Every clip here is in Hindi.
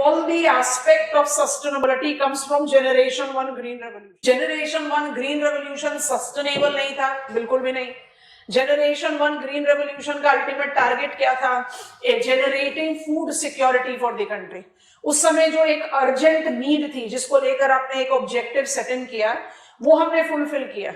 all the aspect of sustainability comes from generation 1 green revolution. generation 1 green revolution sustainable नहीं था, बिल्कुल भी नहीं. generation 1 green revolution का ultimate target क्या था? generating food security for the country. उस समय जो एक urgent need थी जिसको लेकर आपने एक objective set in किया, वो हमने fulfill किया.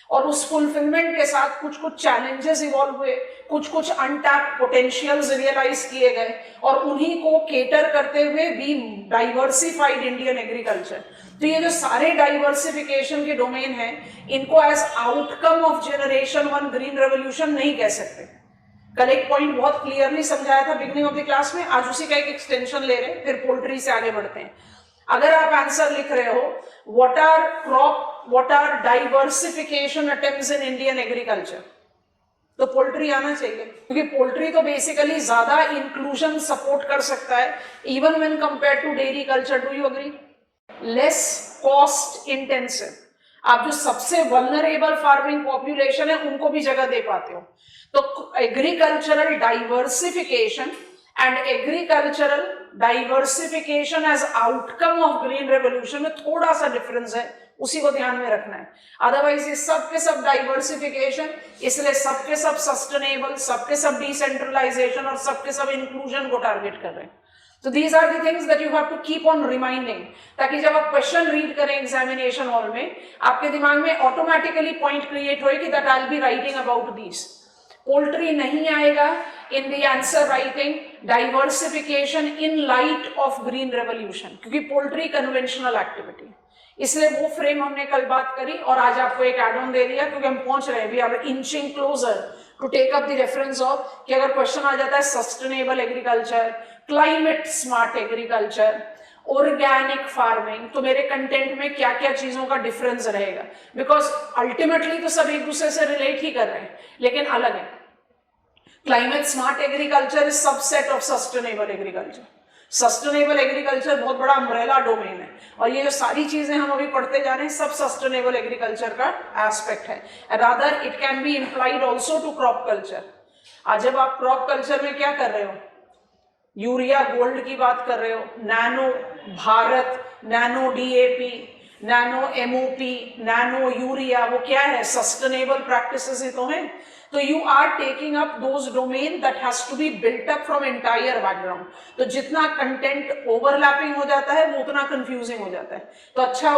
और उस फुलफिलमेंट के साथ कुछ कुछ चैलेंजेस इवॉल्व हुए, कुछ कुछ अनटैप्ड पोटेंशियल्स रियलाइज किए गए, और उन्हीं को केटर करते हुए वी डाइवर्सिफाइड इंडियन एग्रीकल्चर. तो ये जो सारे डाइवर्सिफिकेशन के डोमेन हैं, इनको as outcome of generation 1 green revolution नहीं कह सकते. कल एक पॉइंट बहुत क्लियरली समझाया था बिगिनिंग ऑफ द क्लास में, आज उसी का एक एक्सटेंशन ले रहे हैं, फिर पोल्ट्री से आगे बढ़ते हैं. अगर आप आंसर लिख रहे हो what are diversification attempts in Indian agriculture, तो पोल्ट्री आना चाहिए, क्योंकि पोल्ट्री तो बेसिकली ज्यादा इंक्लूजन सपोर्ट कर सकता है even when compare to dairy culture. Do you agree? Less cost intensive. आप जो सबसे वल्नरेबल फार्मिंग पॉपुलेशन है उनको भी जगह दे पाते हो. तो agricultural diversification and agricultural diversification as outcome of green revolution में थोड़ा सा डिफरेंस है, उसी को ध्यान में रखना है. अदरवाइज ये सब के सब डाइवर्सिफिकेशन, इसलिए सब के सब सस्टेनेबल, सब के सब डिसेंट्रलाइजेशन और सब के सब इंक्लूजन को टारगेट कर रहे हैं. तो these are the things that you have to keep on reminding, ताकि जब आप क्वेश्चन रीड करें एग्जामिनेशन हॉल में, आपके दिमाग में ऑटोमेटिकली पॉइंट क्रिएट होए कि that I will be writing about these. Poultry नहीं आएगा in the answer writing diversification in light of green revolution, क्योंकि पोल्ट्री कन्वेंशनल एक्टिविटी. इसलिए वो फ्रेम हमने कल बात करी और आज आपको एक एड ऑन दे दिया, क्योंकि हम पहुंच रहे हैं, we are inching closer to take up the reference of कि अगर क्वेश्चन आ जाता है sustainable agriculture, climate smart agriculture, organic farming, तो मेरे कंटेंट में क्या क्या चीजों का डिफरेंस रहेगा. बिकॉज अल्टीमेटली तो सब एक दूसरे से रिलेट ही कर रहे हैं, लेकिन अलग है. Climate smart agriculture is subset of sustainable agriculture. Sustainable agriculture बहुत बड़ा अम्ब्रेला डोमेन है, और ये जो सारी चीजें हम अभी पढ़ते जा रहे हैं सब सस्टेनेबल एग्रीकल्चर का एस्पेक्ट है. Rather it can be implied also to crop culture. आज जब आप क्रॉप कल्चर में क्या कर रहे हो, यूरिया गोल्ड की बात कर रहे हो, nano Bharat, nano DAP, nano MOP, nano urea, वो क्या है? सस्टेनेबल प्रैक्टिसेस ही तो हैं. तो you are taking up those domain that has to be built up from entire background. तो जितना कंटेंट ओवरलैपिंग हो जाता है वो उतना कंफ्यूजिंग हो जाता है. तो अच्छा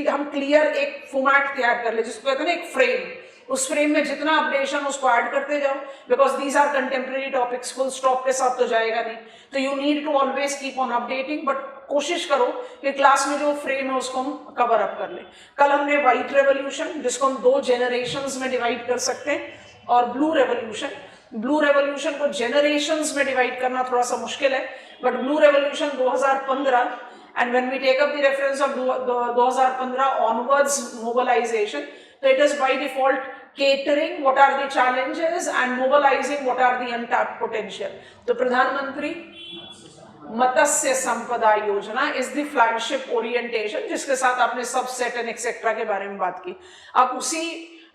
हम क्लियर एक फॉर्मेट तैयार कर ले, जिसको कहते हैं ना एक फ्रेम. उस फ्रेम में जितना अपडेशन उसको ऐड करते जाओ, because these are contemporary topics, full stop के साथ तो जाएगा नहीं. तो you need to always keep on updating, but कोशिश करो कि क्लास में जो फ्रेम है उसको हम कवर अप कर ले. कल हमने व्हाइट रेवोल्यूशन, जिसको हम 2 जनरेशंस में डिवाइड कर सकते हैं, और ब्लू रेवोल्यूशन. ब्लू रेवोल्यूशन को जनरेशंस में डिवाइड करना थोड़ा सा मुश्किल है, but blue revolution 2015, and when we take up the reference of 2015 onwards mobilization, so it is by default catering what are the challenges and mobilizing what are the untapped potential. तो प्रधानमंत्री मत्स्य संपदा योजना इज द फ्लैगशिप ओरिएंटेशन, जिसके साथ आपने सबसेट एंड एक्सेट्रा के बारे में बात की. अब उसी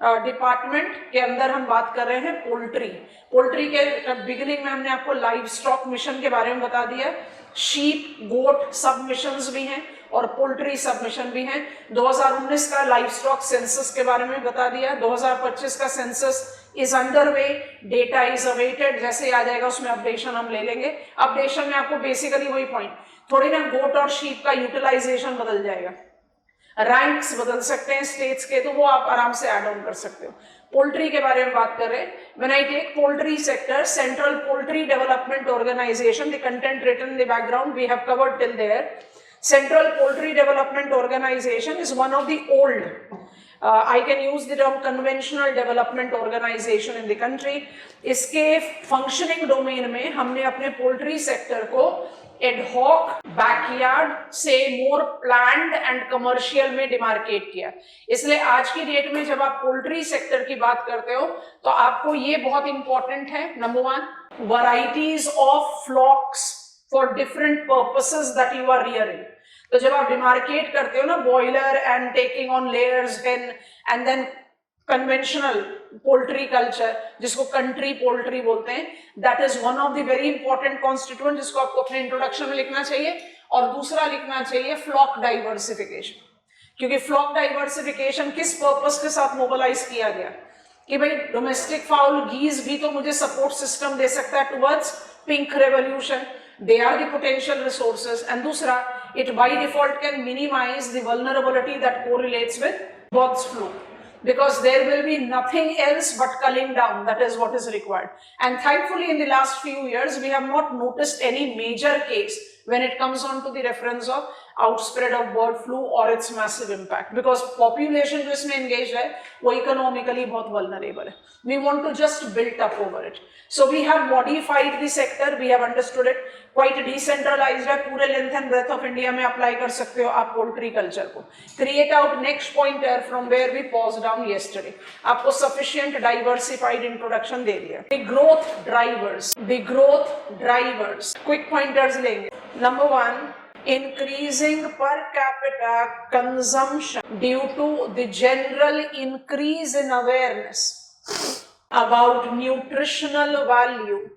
डिपार्टमेंट के अंदर हम बात कर रहे हैं पोल्ट्री. पोल्ट्री के बिगिनिंग में हमने आपको लाइव स्टॉक मिशन के बारे में बता दिया. शीप गोट सब मिशंस भी हैं और पोल्ट्री सब मिशन भी हैं. 2019 का लाइव स्टॉक सेंसस के बारे में बता दिया. 2025 का census is under way, data is awaited. जैसे आ जाएगा उसमें अपडेशन हम ले लेंगे. अपडेशन में आपको बेसिकली वही पॉइंट, थोड़ी ना गोट और शीप का यूटिलाइजेशन बदल जाएगा, रैंक्स बदल सकते हैं स्टेट्स के, तो वो आप आराम से ऐड ऑन कर सकते हो. पोल्ट्री के बारे में बात कर रहे हैं. When I take poultry sector, central poultry development organization, the content written in the background we have covered till there. Central Poultry Development Organization is one of the old, I can use the term conventional development organization in the country. इसके functioning domain में हमने अपने poultry sector को ad hoc, backyard से more planned and commercial में demarcate किया. इसलिए आज की डेट में जब आप poultry sector की बात करते हो तो आपको ये बहुत important है. Number 1, varieties of flocks for different purposes that you are rearing. तो जब आप डिमार्केट करते हो ना, boiler and taking on layers and then conventional poultry culture, जिसको कंट्री पोल्ट्री बोलते हैं, that is one of the very important constituent जिसको आपको अपने इंट्रोडक्शन में लिखना चाहिए। और दूसरा लिखना चाहिए फ्लॉक डाइवर्सिफिकेशन, क्योंकि फ्लॉक डाइवर्सिफिकेशन किस पर्पस के साथ मोबिलाइज किया गया कि भाई डोमेस्टिक फाउल गीज भी तो मुझे सपोर्ट सिस्टम दे सकता है towards pink revolution, they are the potential resources, and दूसरा it by default can minimize the vulnerability that correlates with birds flu, because there will be nothing else but culling down. That is what is required. And thankfully in the last few years we have not noticed any major case when it comes on to the reference of outspread of bird flu or its massive impact, because population जो इसमें engaged है वो economically बहुत vulnerable है. We want to just build up over it. So we have modified the sector, we have understood it, quite decentralized है, पूरे length and breadth of India में apply कर सकते हो आप poultry culture को. Create out next pointer from where we paused down yesterday. आपको sufficient diversified introduction दे दिया. The growth drivers, quick pointers लेंगे. Number 1, increasing per capita consumption due to the general increase in awareness about nutritional value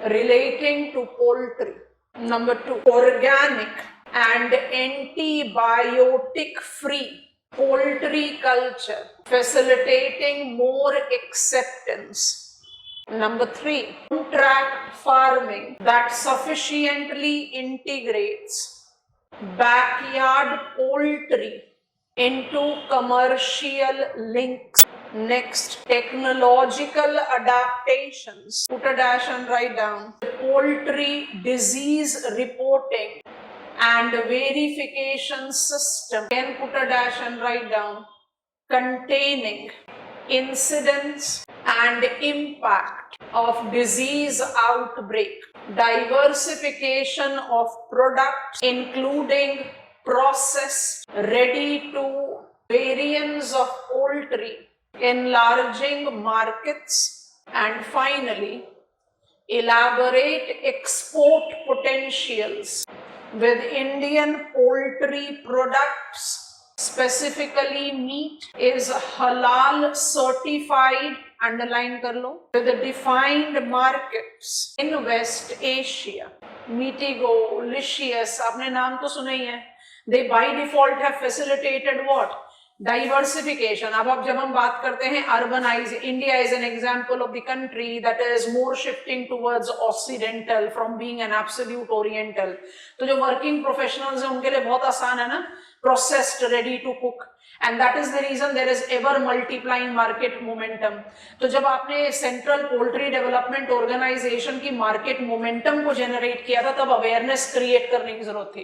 relating to poultry. Number 2, organic and antibiotic free poultry culture facilitating more acceptance. Number 3, contract farming that sufficiently integrates backyard poultry into commercial links. Next, technological adaptations. Put a dash and write down. Poultry disease reporting and verification system. Again, put a dash and write down. Containing incidents and impact of disease outbreak. Diversification of products including processed, ready to variants of poultry, enlarging markets, and finally elaborate export potentials with Indian poultry products, specifically meat, is halal certified, underline कर लो, with the defined markets in West Asia. Meatigo, Licious, आपने नाम तो सुना ही है. They by default have facilitated what? Diversification. अब जब हम बात करते हैं urbanize, India is an example of the country that is more shifting towards occidental from being an absolute oriental. तो जो working professionals हैं उनके लिए बहुत आसान है ना, processed, ready to cook, and that is the reason there is ever multiplying market momentum. तो जब आपने सेंट्रल पोल्ट्री डेवलपमेंट ऑर्गेनाइजेशन की मार्केट मोमेंटम को जनरेट किया था तब अवेयरनेस क्रिएट करने की जरूरत थी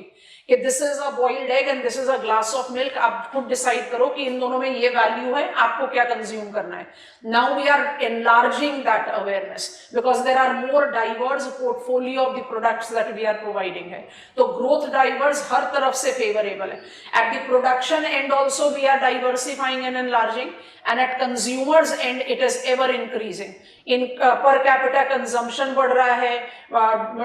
कि this is a boiled egg and this is a glass of milk. आप खुद डिसाइड करो कि इन दोनों में ये वैल्यू है, आपको क्या कंज्यूम करना है. Now we are enlarging that awareness because there are more diverse portfolio of the products that we are providing है. तो ग्रोथ ड्राइवर्स हर तरफ से फेवरेबल है. At the production and also we are diversifying and enlarging, and at consumers end it is ever increasing. In per capita consumption बढ़ रहा है,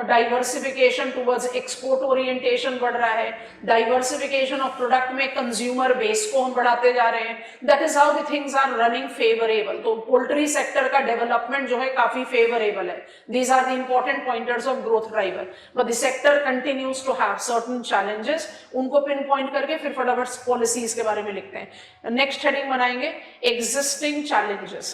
diversification towards export orientation बढ़ रहा है, diversification of product में consumer base को हम बढ़ाते जा रहे हैं. That is how the things are running favorable. तो poultry sector का development जो है काफी favorable है. These are the important pointers of growth driver. But the sector continues to have certain challenges. उनको pinpoint करके फिर फटाफट policies के बारे में लिखते हैं. Next heading बनाएंगे existing challenges.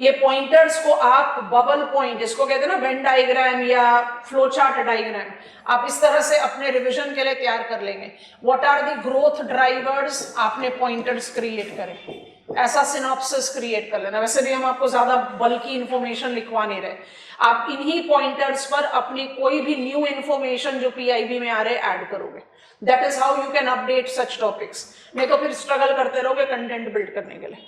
ये पॉइंटर्स को आप बबल पॉइंट, इसको कहते हैं ना वेन डायग्राम या फ्लो चार्ट डायग्राम, आप इस तरह से अपने रिवीजन के लिए तैयार कर लेंगे. What are the growth drivers, आपने पॉइंटर्स क्रिएट करें, ऐसा सिनॉप्सिस क्रिएट कर लेना. वैसे भी हम आपको ज्यादा बल्कि इंफॉर्मेशन लिखवा नहीं रहे. आप इन्हीं पॉइंटर्स पर अपनी कोई भी न्यू इंफॉर्मेशन जो पीआईबी में आ रहे ऐड करोगे. That is how you can update such topics. नहीं तो फिर स्ट्रगल करते रहोगे कंटेंट बिल्ड करने के लिए,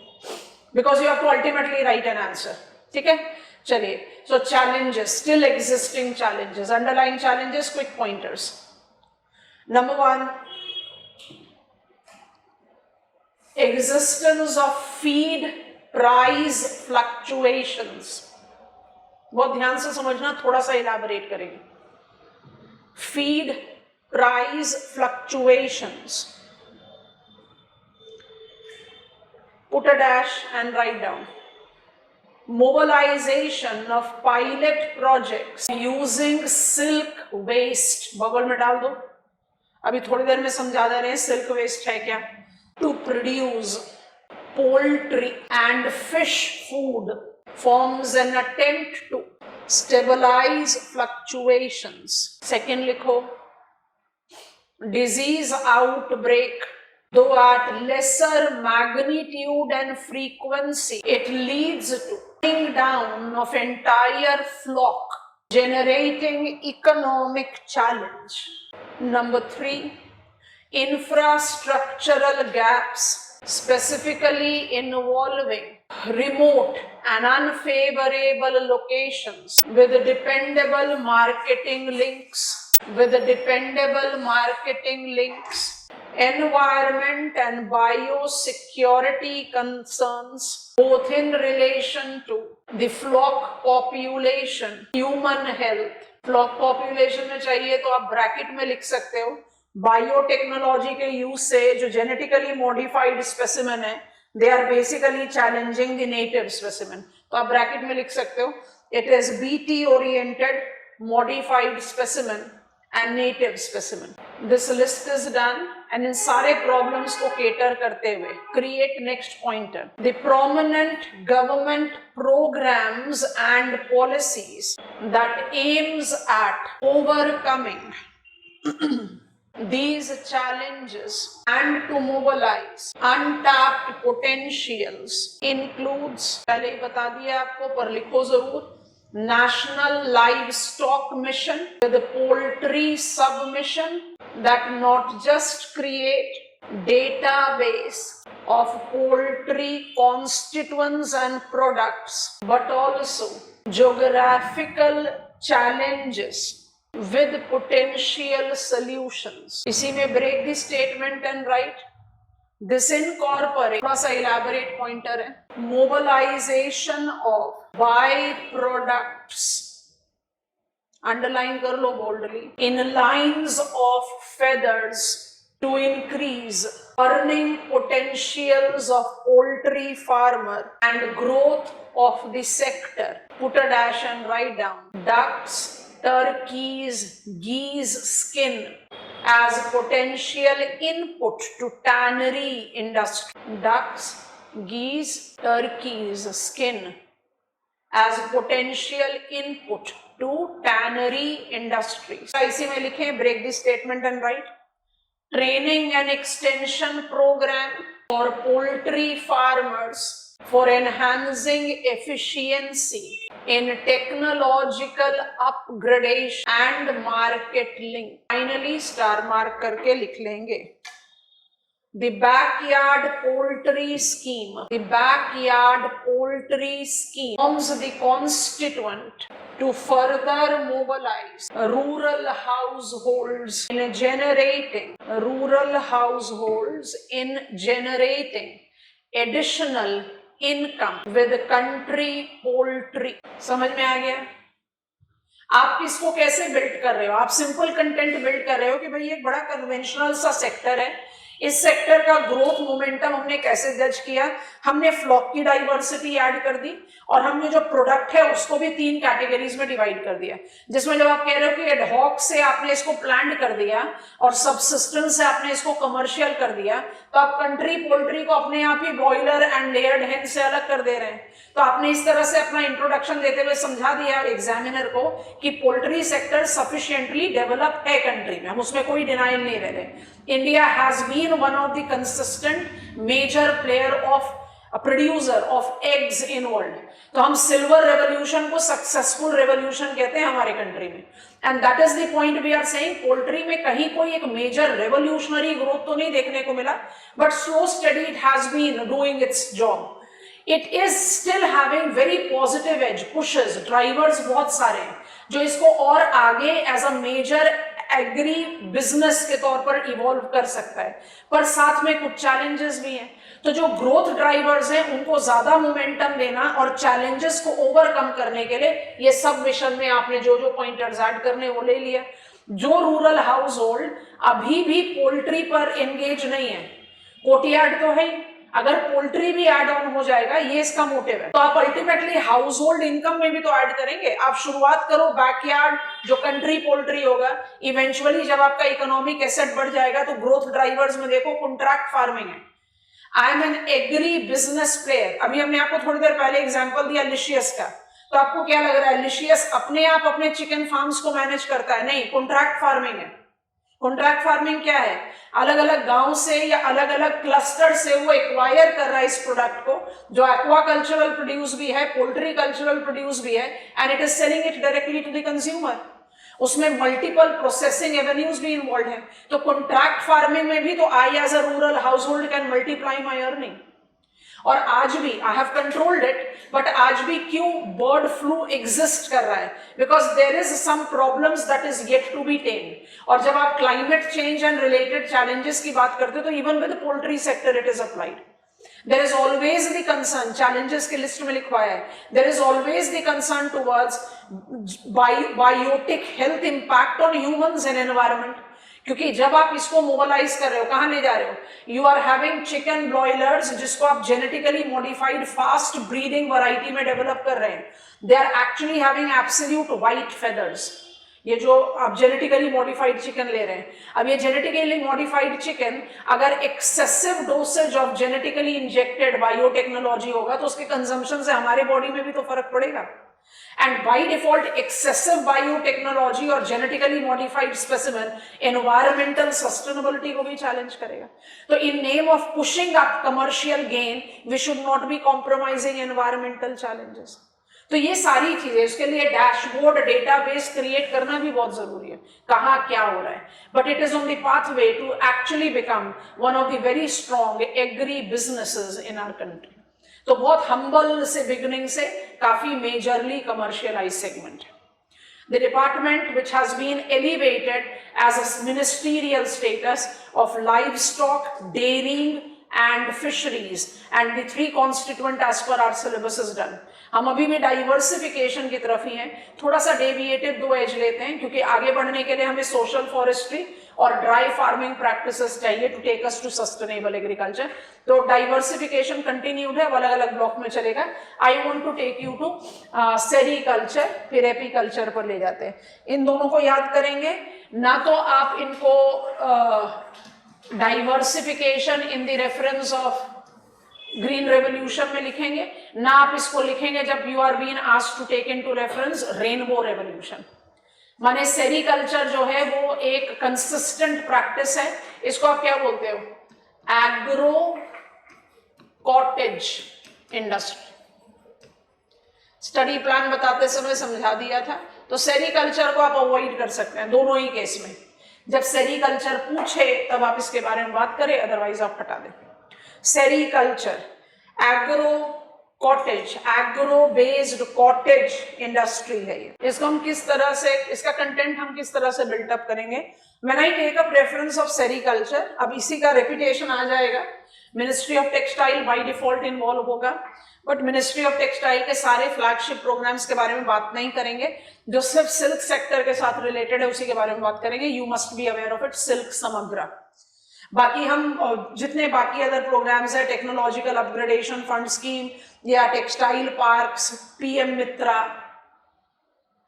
because you have to ultimately write an answer. ठीक है, चलिए. So challenges, still existing challenges, underlying challenges, quick pointers. Number 1, existence of feed price fluctuations. बहुत ध्यान से समझना, थोड़ा सा elaborate करेंगे. Feed price fluctuations. Put put a dash and write down. Mobilization of pilot projects using silk waste, bubble में डाल दो, अभी थोड़ी देर में समझा दे रहे हैं सिल्क वेस्ट है क्या. To produce poultry and fish food forms an attempt to stabilize fluctuations. Second लिखो, disease outbreak, though at lesser magnitude and frequency, it leads to cutting down of entire flock, generating economic challenge. Number 3, infrastructural gaps, specifically involving remote and unfavorable locations with dependable marketing links, environment and biosecurity concerns, both in relation to the flock population, human health. flock population में चाहिए तो आप ब्रैकेट में लिख सकते हो, बायोटेक्नोलॉजी के यूज से जो जेनेटिकली मॉडिफाइड स्पेसिमेन है, they are basically challenging the native specimen, तो आप ब्रैकेट में लिख सकते हो it is BT oriented, modified specimen and native specimen. This list is done and इन सारे प्रॉब्लम्स को केटर करते हुए create next pointer. The prominent government programmes and policies that aims at overcoming these challenges and to mobilize untapped potentials includes, पहले ही बता दिया आपको पर लिखो जरूर, National Livestock Mission with the poultry submission that not just create database of poultry constituents and products but also geographical challenges with potential solutions. इसी में break the statement and write. This incorporate, थोड़ा सा elaborate pointer है, mobilization of byproducts, underline कर लो boldly, in lines of feathers to increase earning potentials of poultry farmer and growth of the sector. Put a dash and write down. Ducks, turkeys, geese skin as potential input to tannery industry. Ducks, geese, turkeys skin as potential input to tannery industry. इसी में लिखें, break the statement and write. Training and extension program for poultry farmers for enhancing efficiency in technological upgradation and market link. Finally star mark करके लिख लेंगे. The backyard poultry scheme. The backyard poultry scheme forms the constituent to further mobilize rural households in generating additional income with country poultry. समझ में आ गया? आप इसको कैसे बिल्ड कर रहे हो? आप सिंपल कंटेंट बिल्ड कर रहे हो कि भाई एक बड़ा कन्वेंशनल सा सेक्टर है, इस सेक्टर का ग्रोथ मोमेंटम हमने कैसे जज किया? हमने फ्लॉक की डाइवर्सिटी ऐड कर दी और हमने जो प्रोडक्ट है उसको भी 3 कैटेगरीज में डिवाइड कर दिया, जिसमें जब आप कह रहे हो कि एडहॉक से आपने इसको प्लान कर दिया और सबसिस्टेंस से आपने इसको कमर्शियल कर दिया, तो आप कंट्री पोल्ट्री को अपने आप ही ब्रॉयलर एंड लेयर्ड हेन से अलग कर दे रहे हैं. तो आपने इस तरह से अपना इंट्रोडक्शन देते हुए समझा दिया एग्जामिनर को कि पोल्ट्री सेक्टर सफिशिएंटली डेवलप है कंट्री में, हम उसमें कोई डिनाइल नहीं रह रहे. India has been one of the consistent major player of producer of eggs in world. तो हम सिल्वर रेवोल्यूशन को सक्सेसफुल रेवोल्यूशन कहते हैं हमारे कंट्री में, and that is the point we are saying. Poultry में कहीं कोई एक मेजर रेवोल्यूशनरी ग्रोथ तो नहीं देखने को मिला, but slow study it has been doing its job. It is still having very positive edge, pushes, drivers बहुत सारे हैं जो इसको और आगे as a major agri business के तौर पर इवॉल्व कर सकता है, पर साथ में कुछ चैलेंजेस भी हैं. तो जो ग्रोथ ड्राइवर्स हैं उनको ज्यादा मोमेंटम देना और चैलेंजेस को ओवरकम करने के लिए ये सब मिशन में आपने जो जो पॉइंटर्स ऐड करने वो ले लिया. जो रूरल हाउस होल्ड अभी भी पोल्ट्री पर एंगेज नहीं है, कोटियाड तो है, अगर पोल्ट्री भी ऐड ऑन हो जाएगा, ये इसका मोटिव है। तो आप अल्टीमेटली हाउस होल्ड इनकम में भी तो ऐड करेंगे। आप शुरुआत करो बैकयार्ड, जो कंट्री पोल्ट्री होगा, इवेंचुअली जब आपका इकोनॉमिक एसेट बढ़ जाएगा तो ग्रोथ ड्राइवर्स में देखो कॉन्ट्रैक्ट फार्मिंग है। I am an agri business player. अभी हमने आपको थोड़ी देर पहले एग्जांपल दिया लिशियस का, तो आपको क्या लग रहा है लिशियस अपने आप अपने चिकन फार्म्स को मैनेज करता है? नहीं, कॉन्ट्रैक्ट फार्मिंग है। कॉन्ट्रैक्ट फार्मिंग क्या है? अलग अलग गांव से या अलग अलग क्लस्टर से वो एक्वायर कर रहा है इस प्रोडक्ट को, जो एक्वाकल्चरल प्रोड्यूस भी है, पोल्ट्री कल्चरल प्रोड्यूस भी है, and it is selling it directly to the consumer. उसमें मल्टीपल प्रोसेसिंग एवेन्यूज भी इन्वॉल्व है। तो कॉन्ट्रैक्ट फार्मिंग में भी तो I as a rural household can multiply my earning. और आज भी I have controlled it, but आज भी क्यों बर्ड फ्लू एग्जिस्ट कर रहा है? Because there is some problems that is yet to be tamed. और जब आप climate change and related challenges की बात करते हो तो even with poultry sector it is applied. There is always the concern, challenges की लिस्ट में लिखवाया है, there is always the concern towards biotic health impact on humans and environment। क्योंकि जब आप इसको मोबालाइज कर रहे हो, कहां ले जा रहे हो? You are having chicken broilers जिसको आप genetically modified fast breeding variety में डेवलप कर रहे हैं। They are actually having absolute white feathers. ये जो आप जेनेटिकली मॉडिफाइड चिकन ले रहे हैं, अब ये जेनेटिकली मॉडिफाइड चिकन अगर excessive dosage of genetically injected biotechnology होगा तो उसके कंजम्पशन से हमारे बॉडी में भी तो फर्क पड़ेगा। And by default excessive biotechnology और genetically modified specimen environmental sustainability को भी चैलेंज करेगा। तो in name of pushing up commercial gain we should not be compromising environmental challenges. तो ये सारी चीजें, उसके लिए डैशबोर्ड डेटाबेस क्रिएट करना भी बहुत जरूरी है, कहाँ क्या हो रहा है। But it is on the pathway to actually become one of the very strong agri businesses in our country. तो बहुत हम्बल से बिगिनिंग से काफी मेजरली कमर्शियलाइज सेगमेंट है। The department, which has been elevated as a ministerial status of livestock, dairying and fisheries, and the 3 constituent as per our syllabus is done। हम अभी भी डाइवर्सिफिकेशन की तरफ ही हैं, थोड़ा सा डेविएटेड 2 एज लेते हैं क्योंकि आगे बढ़ने के लिए हमें सोशल फॉरेस्ट्री और ड्राई फार्मिंग प्रैक्टिसेस चाहिए to take us to sustainable agriculture. तो डाइवर्सिफिकेशन कंटिन्यूड है, अलग अलग ब्लॉक में चलेगा। I want to take you to sericulture, फिर एपीकल्चर पर ले जाते हैं। इन दोनों को याद करेंगे ना, तो आप इनको diversification in the reference of green revolution में लिखेंगे, ना आप इसको लिखेंगे जब you are been asked to take into reference rainbow revolution. माने सेरीकल्चर जो है वो एक कंसिस्टेंट प्रैक्टिस है। इसको आप क्या बोलते हो? Agro cottage industry. Study plan बताते समय समझा दिया था। तो सेरीकल्चर को आप अवॉइड कर सकते हैं दोनों ही केस में। जब सेरीकल्चर पूछे तब आप इसके बारे में बात करें, अदरवाइज आप हटा दें। Sericulture, agro cottage, agro based cottage industry है ये। इसको हम किस तरह से, इसका कंटेंट हम किस तरह से बिल्टअप करेंगे? When I take up reference of sericulture, अब इसी का रेपिटेशन आ जाएगा। Ministry of textile by default involve होगा, बट मिनिस्ट्री ऑफ टेक्सटाइल के सारे फ्लैगशिप प्रोग्राम्स के बारे में बात नहीं करेंगे। जो सिर्फ सिल्क सेक्टर के साथ रिलेटेड है उसी के बारे में बात करेंगे। You must be aware of it, silk Samagra. बाकी हम जितने बाकी अदर प्रोग्राम्स है, टेक्नोलॉजिकल अपग्रेडेशन फंड स्कीम या textile parks, PM Mitra,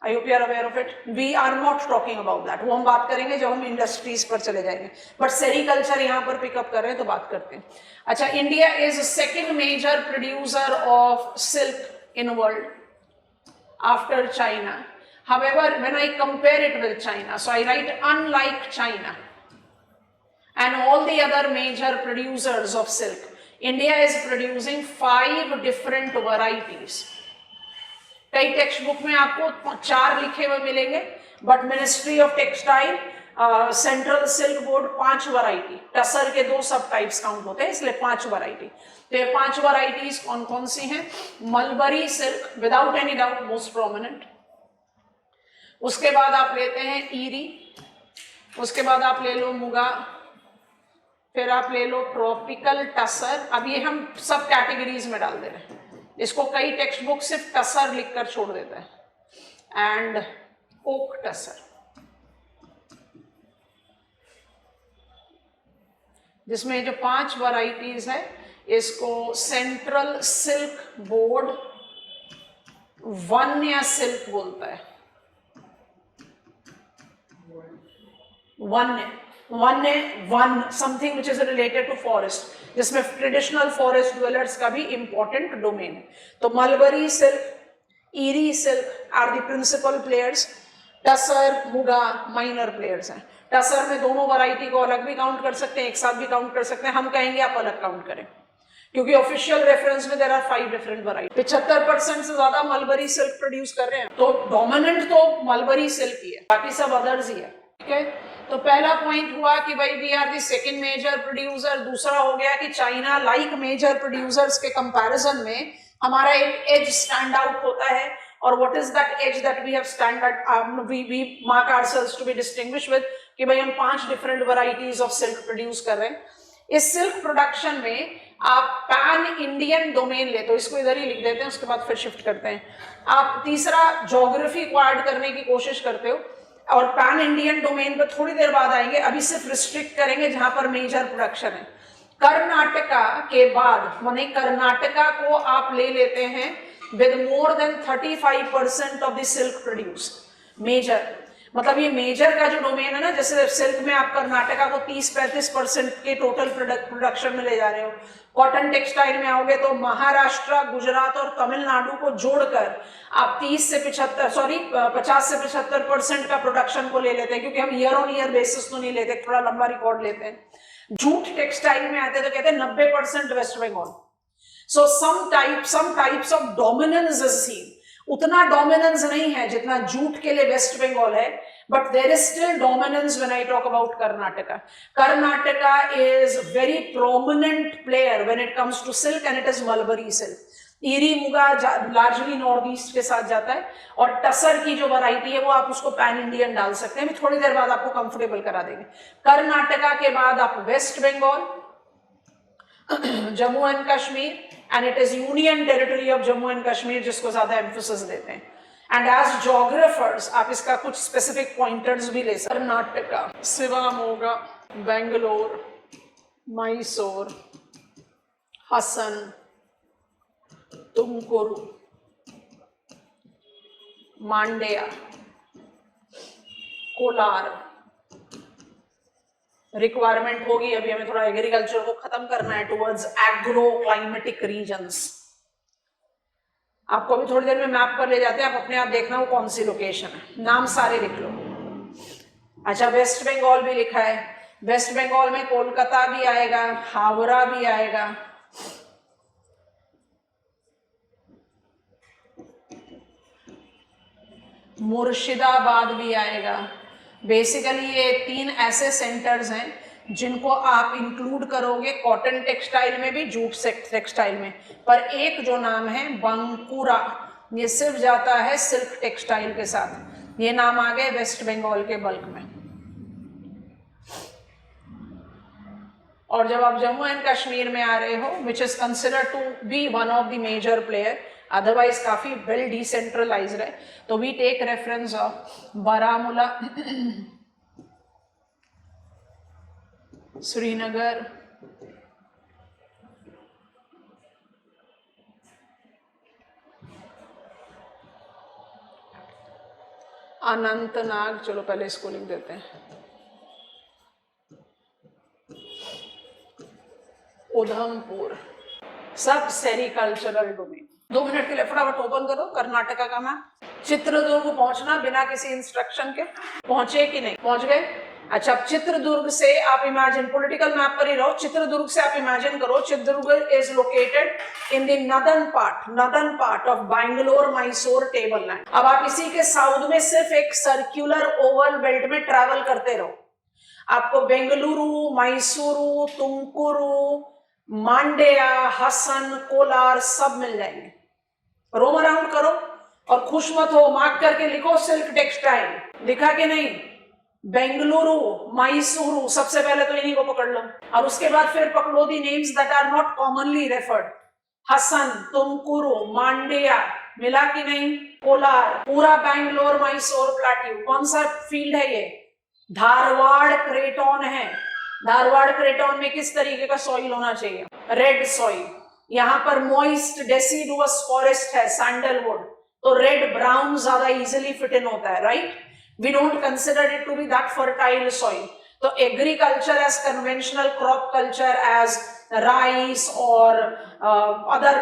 I hope you are aware of it. We are not talking about that, वो हम बात करेंगे जब हम इंडस्ट्रीज पर चले जाएंगे। बट सेरीकल्चर यहाँ पर पिकअप कर रहे हैं तो बात करते हैं। अच्छा, India is second major producer of silk in world after China. However, when I compare it with China, so I write unlike China and all the other major producers of silk, India is producing 5 different varieties। कई टेक्स्ट बुक में आपको 4 लिखे हुए मिलेंगे, but ministry of textile, central silk board 5 variety, tussar के 2 सब टाइप्स काउंट होते हैं, इसलिए 5 वैरायटी। तो ये 5 वैरायटीज कौन कौन सी हैं? Mulberry silk without any doubt most prominent. उसके बाद आप लेते हैं ईरी, उसके बाद आप ले लो मुगा, फिर आप ले लो ट्रॉपिकल टसर। अब ये हम सब कैटेगरीज में डाल दे रहे हैं, इसको कई टेक्स्ट बुक सिर्फ टसर लिखकर छोड़ देता है। एंड ओक टसर, जिसमें जो 5 वैरायटीज है इसको सेंट्रल सिल्क बोर्ड वन या सिल्क बोलता है। One something which is related to forest, जिसमें ट्रेडिशनल फॉरेस्ट ड्वेलर्स का भी इंपॉर्टेंट डोमेन है। तो mulberry silk, eri silk are the principal players. Tasar, muga minor players हैं। टसर में दोनों वैरायटी को अलग भी काउंट कर सकते हैं, एक साथ भी काउंट कर सकते हैं। हम कहेंगे आप अलग काउंट करें, क्योंकि ऑफिशियल रेफरेंस में देयर आर 5 डिफरेंट वैरायटी। 75% से ज्यादा मलबरी सिल्क प्रोड्यूस कर रहे हैं, तो डोमिनेंट तो मलबरी सिल्क ही है, बाकी सब अदर्स ही है। ठीक है, तो पहला पॉइंट हुआ कि भाई we are the second major producer. दूसरा हो गया कि चाइना लाइक मेजर प्रोड्यूसर्स के कंपैरिजन में हमारा एक एज स्टैंड आउट होता है। और what is that edge that we have stand we mark ourselves to be distinguish with, कि भाई हम 5 different varieties of silk produce कर रहे हैं। इस सिल्क प्रोडक्शन में आप पैन इंडियन डोमेन ले, तो इसको इधर ही लिख देते हैं, उसके बाद फिर शिफ्ट करते हैं। आप तीसरा ज्योग्राफी को ऐड करने की कोशिश करते हो, और पैन इंडियन डोमेन पे थोड़ी देर बाद आएंगे। अभी सिर्फ रिस्ट्रिक्ट करेंगे जहां पर मेजर प्रोडक्शन है। कर्नाटका के बाद माने कर्नाटका को आप ले लेते हैं with more than 35% of the silk produce. Major मतलब ये मेजर का जो डोमेन है ना, जैसे सिल्क में आप कर्नाटका को 30-35% के टोटल प्रोडक्शन में ले जा रहे हो। कॉटन टेक्सटाइल में आओगे तो महाराष्ट्र, गुजरात और तमिलनाडु को जोड़कर आप 50 से 75% का प्रोडक्शन को ले लेते हैं, क्योंकि हम ईयर ऑन ईयर बेसिस तो नहीं लेते, थोड़ा लंबा रिकॉर्ड लेते हैं। जूट टेक्सटाइल में आते तो कहते हैं 90% West Bengal. So some types of dominance is seen. उतना डोमिनेंस नहीं है जितना जूट के लिए वेस्ट बंगाल है, but there is still dominance when I talk about Karnataka. Karnataka is very prominent player when it comes to silk, and it is Mulberry silk. Eerie muga largely north east के साथ जाता है, और टसर की जो वैरायटी है वो आप उसको पैन इंडियन डाल सकते हैं। थोड़ी देर बाद आपको कंफर्टेबल करा देंगे। कर्नाटका के बाद आप West Bengal, Jammu and Kashmir, and it is union territory of Jammu and Kashmir, जिसको ज्यादा एम्फोसिस देते हैं। एंड एज जोग्राफर्स आप इसका कुछ स्पेसिफिक पॉइंटर्स भी ले सकते हैं। कर्नाटका, शिवमोगा, बेंगलोर, मैसूर, हसन, तुमकुरू, मांड्या, कोलार। रिक्वायरमेंट होगी अभी हमें थोड़ा एग्रीकल्चर को खत्म करना है टुवर्ड्स एग्रो क्लाइमेटिक रीजन्स। आपको भी थोड़ी देर में मैप पर ले जाते हैं, आप अपने आप देखना वो कौन सी लोकेशन है। नाम सारे लिख लो। अच्छा, वेस्ट बंगाल भी लिखा है। वेस्ट बंगाल में कोलकाता भी आएगा, हावड़ा भी आएगा, मुर्शिदाबाद भी आएगा। बेसिकली ये 3 ऐसे सेंटर्स हैं जिनको आप इंक्लूड करोगे कॉटन टेक्सटाइल में भी, जूट टेक्सटाइल में। पर एक जो नाम है बांकुरा, ये सिर्फ जाता है सिल्क टेक्सटाइल के साथ। ये नाम आ गए वेस्ट बंगाल के बल्क में। और जब आप जम्मू एंड कश्मीर में आ रहे हो, which is considered to be one of the major player, otherwise काफी वेल डिसेंट्रलाइज्ड है, तो we take reference of Baramulla, Srinagar, Anantnag, चलो पहले इसको लिख देते हैं, उधमपुर, सब सेरिकल्चरल डोमेन। 2 मिनट के लिए फटाफट ओपन करो कर्नाटका का मैप। चित्रदुर्ग पहुंचना बिना किसी इंस्ट्रक्शन के, पहुंचे कि नहीं? पहुंच गए। अच्छा, चित्रदुर्ग से आप इमेजिन, पॉलिटिकल मैप पर ही रहो, चित्रदुर्ग से आप इमेजिन करो, Chitradurga is located in the northern part of Bangalore Mysore table land. अब आप इसी के साउथ में सिर्फ एक सर्क्यूलर ओवल बेल्ट में ट्रैवल करते रहो, आपको बेंगलुरु, मैसूरू, तुमकुरू, मांड्या, हसन, कोलार सब मिल जाएंगे। रोम अराउंड करो और खुश मत हो, मार्क करके लिखो सिल्क टेक्सटाइल। लिखा कि नहीं? बेंगलुरु, मैसूरू, सबसे पहले तो इन्हीं को पकड़ लो, और उसके बाद फिर पकड़ो the names that are not commonly referred. Hassan, Tumakuru, Mandya, मिला कि नहीं? कोलार, पूरा बैंगलोर, मैसूर प्लाट्यू। कौन सा फील्ड है ये? धारवाड़ क्रेटॉन है। धारवाड़ क्रेटॉन में किस तरीके का सॉइल होना चाहिए? Red soil. यहाँ पर मॉइस्ट डेसिडुअस फॉरेस्ट है, सैंडलवुड, तो रेड ब्राउन ज्यादा इजीली फिट इन होता है, right? We don't consider it to be that fertile soil. तो agriculture as conventional crop culture as rice or other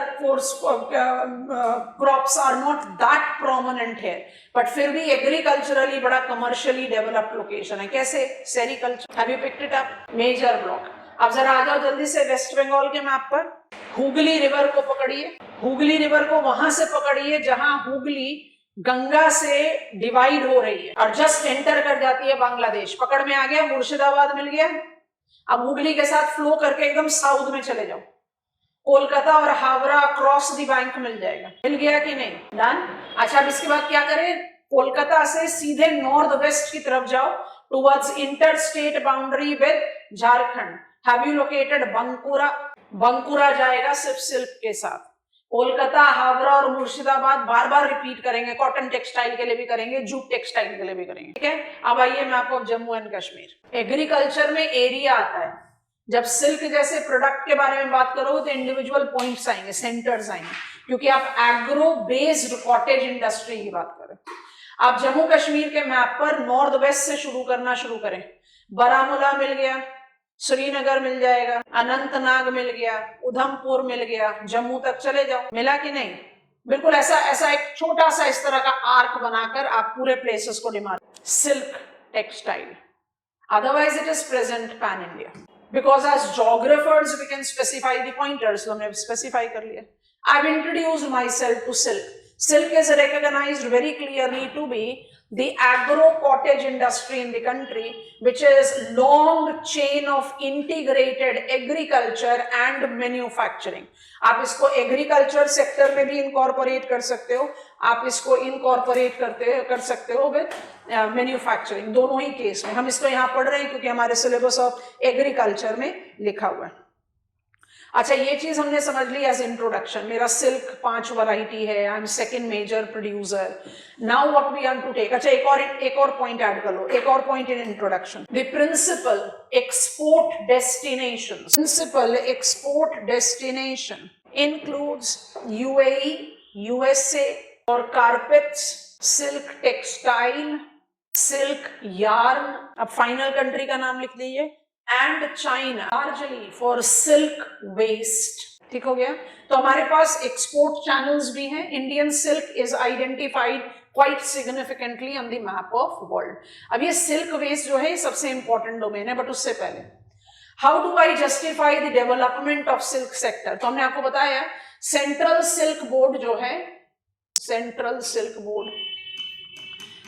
crops are not that prominent here, but फिर भी एग्रीकल्चरली बड़ा कमर्शियली डेवलप्ड लोकेशन है। कैसे? Sericulture. Have you picked it up? Major block. अब जरा आ जाओ जल्दी से वेस्ट बंगाल के मैप पर। हुगली रिवर को पकड़िए, हुगली रिवर को वहां से पकड़िए जहां हुगली गंगा से डिवाइड हो रही है और जस्ट एंटर कर जाती है बांग्लादेश। पकड़ में आ गया, मुर्शिदाबाद मिल गया। अब हुगली के साथ फ्लो करके एकदम साउथ में चले जाओ, कोलकाता और हावड़ा क्रॉस दी बैंक मिल जाएगा। मिल गया कि नहीं? डन। अच्छा, अब इसके बाद क्या करें? कोलकाता से सीधे नॉर्थ वेस्ट की तरफ जाओ towards inter state boundary with Jharkhand. Have you located Bankura? Bankura जाएगा सिर्फ सिल्क के साथ। कोलकाता, हावड़ा और मुर्शिदाबाद बार बार रिपीट करेंगे, कॉटन टेक्सटाइल के लिए भी करेंगे, जूट टेक्सटाइल के लिए भी करेंगे, ठीक है? अब आइए map of Jammu and Kashmir. Agriculture में एरिया आता है। जब सिल्क जैसे प्रोडक्ट के बारे में बात करोगे तो इंडिविजुअल पॉइंट्स आएंगे, सेंटर्स आएंगे, क्योंकि आप एग्रो बेस्ड कॉटेज इंडस्ट्री की बात करें। आप जम्मू कश्मीर के मैप पर नॉर्थ वेस्ट से शुरू करें। बारामूला मिल गया, श्रीनगर मिल जाएगा, अनंतनाग मिल गया, उधमपुर मिल गया, जम्मू तक चले जाओ। मिला कि नहीं? बिल्कुल ऐसा एक छोटा सा इस तरह का आर्क बनाकर आप पूरे प्लेसेस को demark. Silk textile, otherwise it is present pan India, because as geographers we can specify the pointers. हमने स्पेसिफाई कर लिया। I have introduced myself to silk. Silk is recognized very clearly to be the agro cottage industry in the country, which is long chain of integrated agriculture and manufacturing. आप इसको एग्रीकल्चर सेक्टर में भी इनकॉर्पोरेट कर सकते हो, आप इसको इनकॉर्पोरेट कर सकते हो विद मैन्युफैक्चरिंग, दोनों ही केस में। हम इसको यहाँ पढ़ रहे हैं क्योंकि हमारे सिलेबस ऑफ एग्रीकल्चर में लिखा हुआ है। अच्छा, ये चीज हमने समझ ली एज इंट्रोडक्शन। मेरा सिल्क 5 वैरायटी है, I am second major producer. Now what we want to take. अच्छा, एक और पॉइंट ऐड कर लो, एक और point in introduction. The principal export destination, principal export destination includes UAE, USA और carpets, silk textile, silk yarn. अब फाइनल कंट्री का नाम लिख लीजिए, and China, largely for silk waste। ठीक हो गया? तो हमारे पास एक्सपोर्ट चैनल्स भी हैं। Indian silk is identified quite significantly on the map of world. अब ये सिल्क वेस्ट जो है सबसे इंपॉर्टेंट डोमेन है, बट उससे पहले how do I justify the development of silk sector? तो हमने आपको बताया सेंट्रल सिल्क बोर्ड जो है, सेंट्रल सिल्क बोर्ड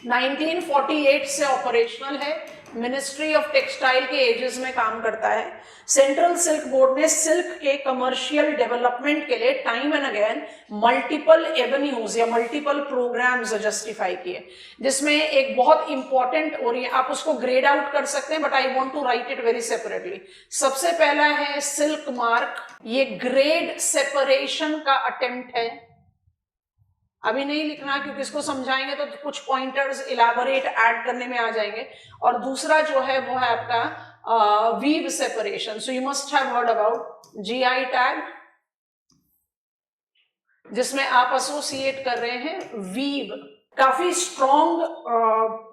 1948 से ऑपरेशनल है, मिनिस्ट्री ऑफ टेक्सटाइल के एजेस में काम करता है। सेंट्रल सिल्क बोर्ड ने सिल्क के कमर्शियल डेवलपमेंट के लिए time and again multiple avenues या मल्टीपल प्रोग्राम्स जस्टिफाई किए, जिसमें एक बहुत इंपॉर्टेंट, और आप उसको ग्रेड आउट कर सकते हैं, but I want to write it very separately. सबसे पहला है सिल्क मार्क। ये ग्रेड सेपरेशन का अटेम्प्ट है। अभी नहीं लिखना क्योंकि इसको समझाएंगे तो कुछ पॉइंटर्स इलैबोरेट ऐड करने में आ जाएंगे। और दूसरा जो है वो है आपका weave separation. So you must have heard about GI tag, जिसमें आप एसोसिएट कर रहे हैं वीव। काफी स्ट्रॉन्ग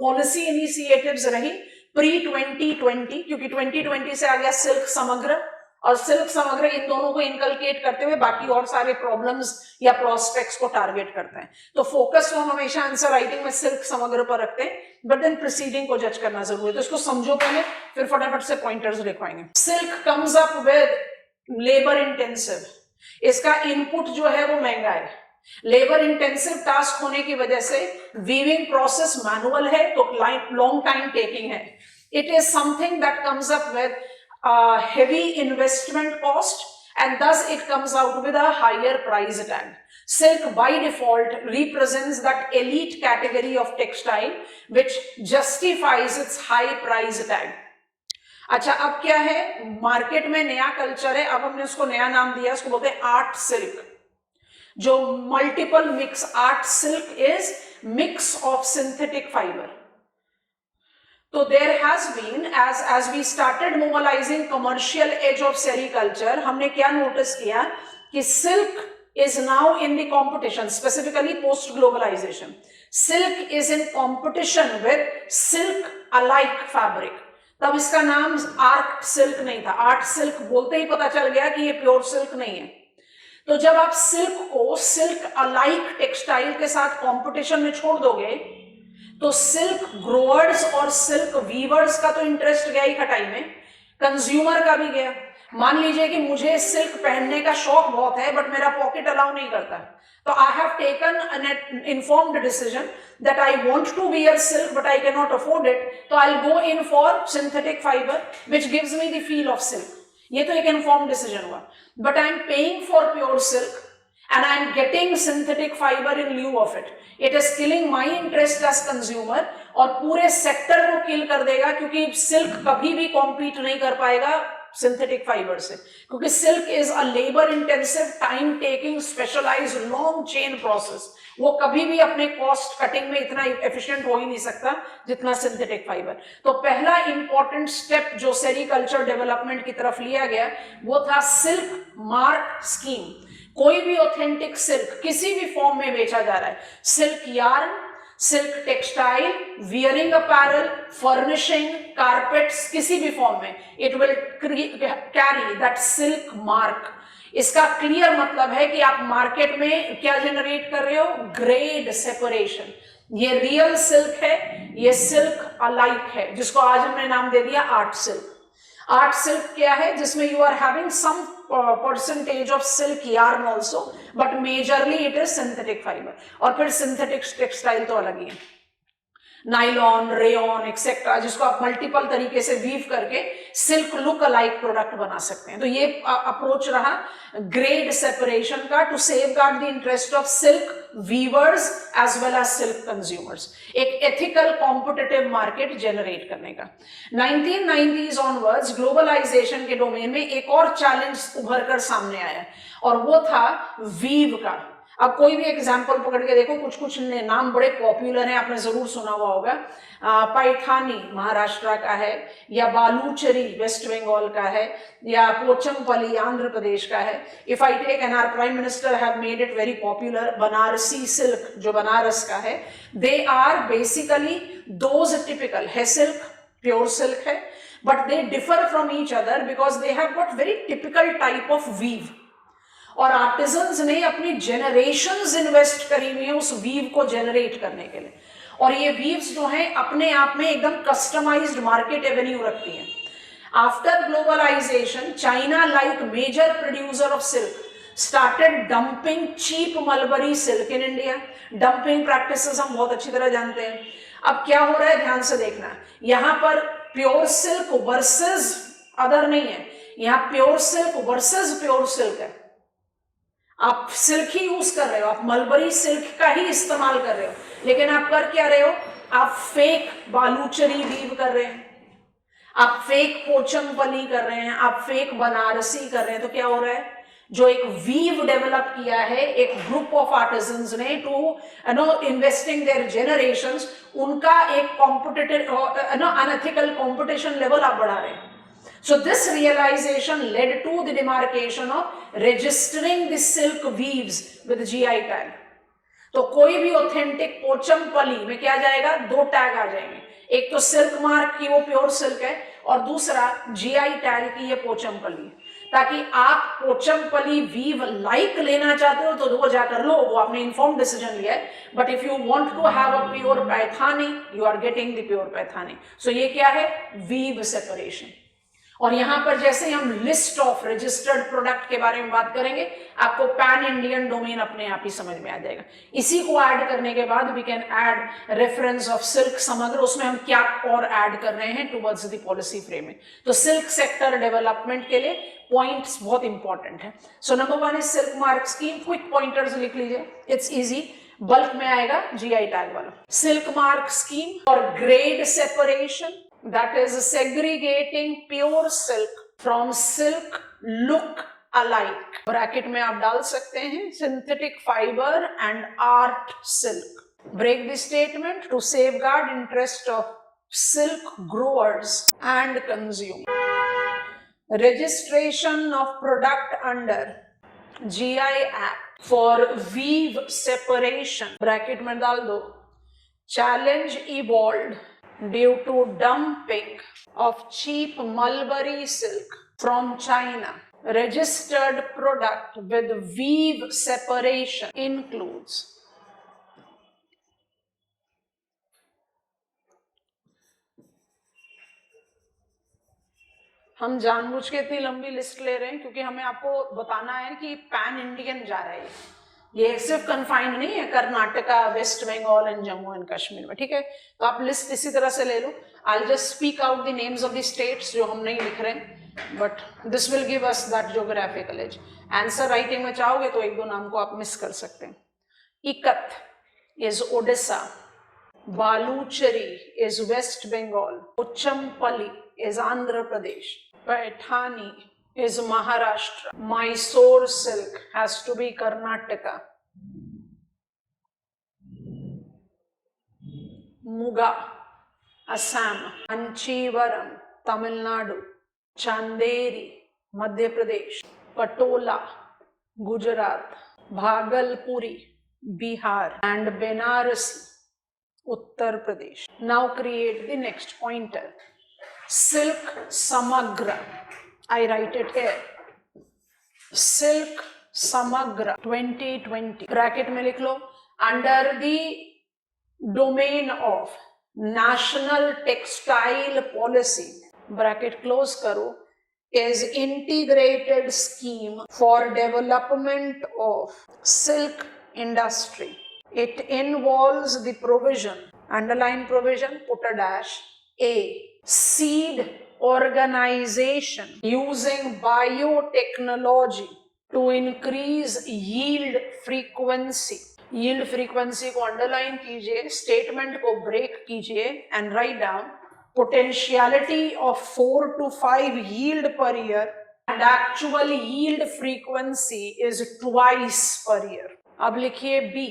पॉलिसी इनिशिएटिव्स रही प्री 2020, क्योंकि 2020 से आ गया सिल्क समग्र, और सिल्क समग्र इन दोनों को इनकलकेट करते हुए बाकी और सारे प्रॉब्लम्स या प्रोस्पेक्ट्स को टारगेट करते हैं। तो फोकस वो हमेशा आंसर राइटिंग में सिल्क समग्र पर रखते हैं, बट देन प्रीसीडिंग को जज करना जरूरी है। तो इसको समझो पहले, फिर फटाफट से पॉइंटर्स लिखवाएंगे। Silk comes up with labour intensive, इसका इनपुट जो है वो महंगा है। लेबर इंटेंसिव टास्क होने की वजह से वीविंग प्रोसेस मैनुअल है, तो लॉन्ग टाइम टेकिंग है। It is something that comes up with heavy investment cost, and thus it comes out with a higher price tag. Silk by default represents that elite category of textile which justifies its high price tag. अच्छा, अब क्या है? मार्केट में नया कल्चर है, अब हमने उसको नया नाम दिया, उसको बोलते हैं आर्ट सिल्क। जो multiple mix, art silk is mix of synthetic fibre. तो there has been as we started mobilising commercial edge of sericulture, हमने क्या नोटिस किया कि silk is now in the competition, specifically post globalization. Silk is in competition with silk alike fabric. तब इसका नाम आर्ट सिल्क नहीं था, आर्ट सिल्क बोलते ही पता चल गया कि ये प्योर सिल्क नहीं है। तो जब आप सिल्क को सिल्क अलाइक टेक्सटाइल के साथ कंपटीशन में छोड़ दोगे तो सिल्क ग्रोअर्स और सिल्क वीवर्स का तो इंटरेस्ट गया ही खटाई में, कंज्यूमर का भी गया। मान लीजिए कि मुझे सिल्क पहनने का शौक बहुत है बट मेरा पॉकेट अलाउ नहीं करता, तो I have taken an informed decision that I want to wear silk but I can not afford it, तो I will go in for synthetic fibre which gives me the feel of silk. ये तो एक इन्फॉर्म्ड डिसीजन हुआ, but I am paying for pure silk and I am getting synthetic fiber in lieu of it. It is killing my interest as consumer और पूरे सेक्टर को किल कर देगा, क्योंकि सिल्क कभी भी कॉम्पीट नहीं कर पाएगा सिंथेटिक फाइबर से, क्योंकि silk is a labour intensive, time taking, specialised, long chain process. वो कभी भी अपने कॉस्ट कटिंग में इतना एफिशिएंट हो ही नहीं सकता जितना सिंथेटिक फाइबर। तो पहला इंपॉर्टेंट स्टेप जो सेरिकल्चर डेवलपमेंट की तरफ लिया गया वो था सिल्क मार्क स्कीम। कोई भी ऑथेंटिक सिल्क किसी भी फॉर्म में बेचा जा रहा है, silk yarn, silk textile, wearing apparel, furnishing, carpets, किसी भी फॉर्म में, it will carry that silk mark. इसका क्लियर मतलब है कि आप मार्केट में क्या जनरेट कर रहे हो, ग्रेड सेपरेशन। ये रियल सिल्क है, ये सिल्क अलाइक है, जिसको आज हमने नाम दे दिया आर्ट सिल्क। आर्ट सिल्क क्या है, जिसमें you are having some percentage of silk yarn also, but majorly it is synthetic fibre. और फिर सिंथेटिक टेक्सटाइल तो अलग ही है, नाइलॉन, रेयन एक्सेट्रा, जिसको आप मल्टीपल तरीके से वीव करके सिल्क लुक अलाइक प्रोडक्ट बना सकते हैं। तो ये अप्रोच रहा ग्रेड सेपरेशन का, to safeguard the interest of silk weavers as well as silk consumers, एक एथिकल कॉम्पिटिटिव मार्केट जनरेट करने का। 1990s ऑनवर्ड्स ग्लोबलाइजेशन के डोमेन में एक और चैलेंज उभर कर सामने आया और वो था वीव का। अब कोई भी एग्जाम्पल पकड़ के देखो, कुछ कुछ नाम बड़े पॉपुलर हैं, आपने जरूर सुना हुआ होगा। पैठानी महाराष्ट्र का है, या बालूचरी वेस्ट बंगाल का है, या पोचमपल्ली आंध्र प्रदेश का है। If I take and our prime minister have made it very popular, Banarasi silk जो बनारस का है, they are basically those typical है, सिल्क प्योर सिल्क है, but they differ from each other because they have got very typical type of weave. और आर्टिजन्स ने अपनी जनरेशंस इन्वेस्ट करी हुई है उस वीव को जनरेट करने के लिए, और ये वीव्स जो हैं अपने आप में एकदम कस्टमाइज्ड मार्केट एवेन्यू रखती हैं। After globalisation, China like major producer of silk started dumping cheap mulberry silk in India. Dumping practices हम बहुत अच्छी तरह जानते हैं। अब क्या हो रहा है, ध्यान से देखना, यहां पर प्योर सिल्क वर्सेस अदर नहीं है, यहां pure silk versus pure silk है। आप सिल्क ही यूज कर रहे हो, आप मलबरी सिल्क का ही इस्तेमाल कर रहे हो, लेकिन आप कर क्या रहे हो, आप फेक बालूचरी वीव कर रहे हैं, आप फेक पोचमपल्ली कर रहे हैं, आप फेक बनारसी कर रहे हैं। तो क्या हो रहा है, जो एक वीव डेवलप किया है एक ग्रुप ऑफ आर्टिजन्स ने टू इन्वेस्टिंग देयर जनरेशंस, उनका एक कॉम्पिटिटिव अनएथिकल कॉम्पिटिशन लेवल आप बढ़ा रहे हैं। So this realization led to the demarcation of registering the silk weaves with GI tag. तो कोई भी ऑथेंटिक पोचमपल्ली में क्या जाएगा, दो टैग आ जाएंगे, एक तो सिल्क मार्क की वो प्योर सिल्क है, और दूसरा GI टैग की ये पोचमपल्ली, ताकि आप पोचमपल्ली वीव लाइक लेना चाहते हो तो वो जाकर लो, वो आपने इन्फॉर्म डिसीजन लिया है। But if you want to have a pure Paithani, you are getting the pure Paithani. So ये क्या है, वीव सेपरेशन। और यहां पर जैसे हम लिस्ट ऑफ रजिस्टर्ड प्रोडक्ट के बारे में बात करेंगे, आपको पैन इंडियन डोमेन अपने आप ही समझ में आ जाएगा। इसी को ऐड करने के बाद we can add reference of silk Samagra, उसमें हम क्या और ऐड कर रहे हैं टुवर्ड्स द पॉलिसी फ्रेम में। तो सिल्क सेक्टर डेवलपमेंट के लिए पॉइंट्स बहुत इंपॉर्टेंट है। So number 1 is silk mark scheme. Quick pointers लिख लीजिए, इट्स इजी, बल्क में आएगा GI टैग वाला। सिल्क मार्क स्कीम और grade separation, that is segregating pure silk from silk look alike। Bracket में आप डाल सकते हैं synthetic fiber and art silk। break the statement to safeguard interest of silk growers and consumers. Registration of product under GI Act for weave separation, bracket में डाल दो, challenge evolved due to dumping of cheap mulberry silk from China. Registered product with weave separation includes हम जानबूझ के इतनी लंबी लिस्ट ले रहे हैं क्योंकि हमें आपको बताना है कि पैन इंडियन जा रहा है, ये सिर्फ कन्फाइंड नहीं है Karnataka, West Bengal and Jammu and Kashmir में, ठीक है। तो आप लिस्ट इसी तरह से ले लो। I will just speak out the names of the states जो हम नहीं लिख रहे हैं, but this will give us that geographical edge. Answer writing में चाहोगे तो एक दो नाम को आप मिस कर सकते हैं। Ikat is Odisha, Baluchari is West Bengal, Uchchampalli is Andhra Pradesh, Paithani is Maharashtra, Mysore silk has to be Karnataka, Muga, Assam, Kanchivaram, Tamil Nadu, Chanderi, Madhya Pradesh, Patola, Gujarat, Bhagalpuri, Bihar, and Banarasi, Uttar Pradesh. Now create the next pointer. Silk Samagra, I write it here. Silk Samagra 2020, bracket में लिख लो, under the domain of National Textile Policy, bracket close करो, is integrated scheme for development of silk industry. It involves the provision, underline provision, put a dash, A, seed organization using biotechnology to increase yield frequency. Yield frequency को underline कीजिए, statement को break कीजिए and write down potentiality of 4 to 5 yield per year and actual yield frequency is twice per year. अब लिखिए B,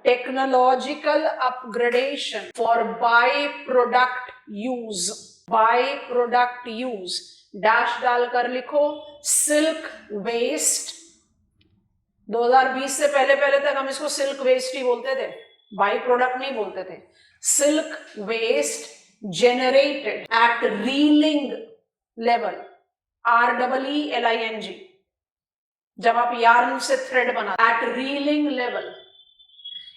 technological upgradation for byproduct use, byproduct use, dash डालकर लिखो सिल्क वेस्ट। 2020 से पहले तक हम इसको सिल्क वेस्ट ही बोलते थे, बाई प्रोडक्ट नहीं बोलते थे। Silk waste generated at reeling level, REELING, जब आप yarn से thread बना, at reeling level,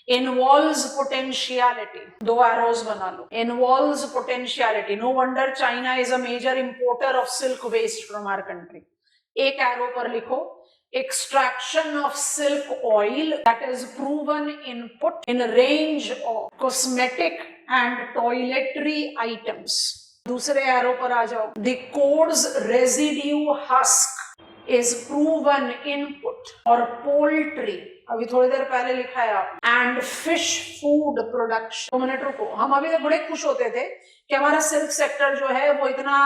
involves potentiality, दो arrows बना लो, involves potentiality. No wonder China is a major importer of silk waste from our country. एक arrow पर लिखो extraction of silk oil that is proven input in range of cosmetic and toiletry items. दूसरे arrow पर आ जाओ, the code's residue husk is proven input or poultry, अभी थोड़ी देर पहले लिखा है आप, and fish food production. 2 minute रुको, हम अभी तक बड़े खुश होते थे कि हमारा सिल्क सेक्टर जो है वो इतना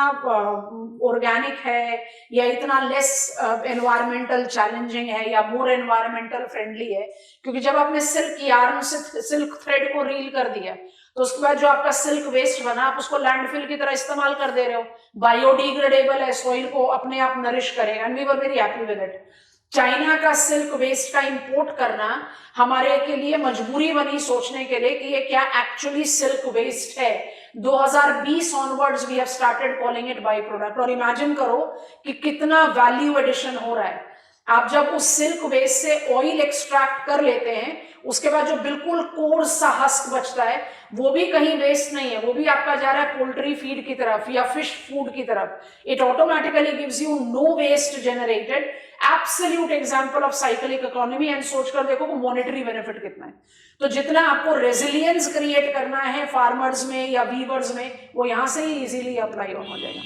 ऑर्गेनिक है या इतना लेस एनवायरमेंटल चैलेंजिंग है या मोर एनवायरमेंटल फ्रेंडली है, क्योंकि जब आपने सिल्क यार्न से सिल्क थ्रेड को रील कर दिया तो उसके बाद जो आपका सिल्क वेस्ट बना आप उसको लैंडफिल की तरह इस्तेमाल कर दे रहे हो, बायोडिग्रेडेबल है, सोइल को अपने आप नरिश करेगा, and we were very happy with it. China का सिल्क वेस्ट का इंपोर्ट करना हमारे के लिए मजबूरी बनी सोचने के लिए कि ये क्या एक्चुअली सिल्क वेस्ट है। 2020 onwards we have started calling it by product. और इमेजिन करो कि कितना वैल्यू एडिशन हो रहा है। आप जब उस सिल्क वेस्ट से ऑयल एक्सट्रैक्ट कर लेते हैं, उसके बाद जो बिल्कुल कोर्स सा हस्क बचता है वो भी कहीं वेस्ट नहीं है, वो भी आपका जा रहा है पोल्ट्री फीड की तरफ या फिश फूड की तरफ। It automatically gives you no waste generated, absolute example of cyclic economy. And सोचकर देखो कि मॉनेटरी बेनिफिट कितना है। तो जितना आपको रेजिलियंस क्रिएट करना है फार्मर्स में या वीवर्स में, वो यहां से ही इजीली अप्लाई हो जाएगा।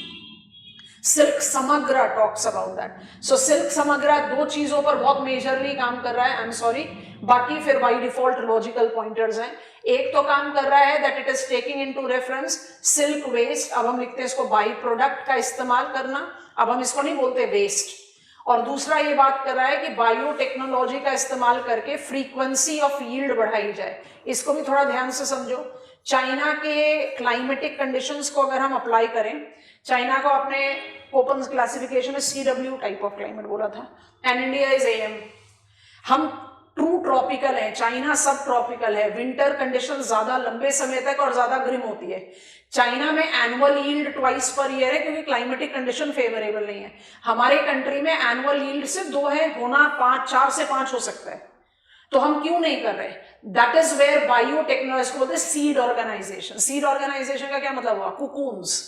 Silk Samagra talks about that. So silk Samagra 2 चीजों पर बहुत मेजरली काम कर रहा है, आई एम सॉरी, बाकी फिर बाय डिफॉल्ट लॉजिकल पॉइंटर्स हैं। एक तो काम कर रहा है that it is taking into reference silk waste, अब हम लिखते हैं इसको बाई प्रोडक्ट का इस्तेमाल करना, अब हम इसको नहीं बोलते वेस्ट। और दूसरा ये बात कर रहा है कि बायोटेक्नोलॉजी का इस्तेमाल करके फ्रीक्वेंसी ऑफ यील्ड बढ़ाई जाए। इसको भी थोड़ा ध्यान से समझो। चाइना के क्लाइमेटिक कंडीशंस को अगर हम अप्लाई करें, चाइना को अपने कोपन क्लासिफिकेशन में CW टाइप ऑफ क्लाइमेट बोला था, एंड इंडिया इज AM। हम ट्रू ट्रॉपिकल है, चाइना सब ट्रॉपिकल है, विंटर कंडीशन ज्यादा लंबे समय तक और ज्यादा ग्रिम होती है। चाइना में annual yield twice per year है क्योंकि क्लाइमेटिक कंडीशन फेवरेबल नहीं है। हमारे कंट्री में एनुअल यील्ड सिर्फ 2 है, होना 4 से 5 हो सकता है, तो हम क्यों नहीं कर रहे? दैट इज वेयर बायोटेक्नोलॉजी बोलते हैं सीड ऑर्गेनाइजेशन। सीड ऑर्गेनाइजेशन का क्या मतलब हुआ? Cocoons.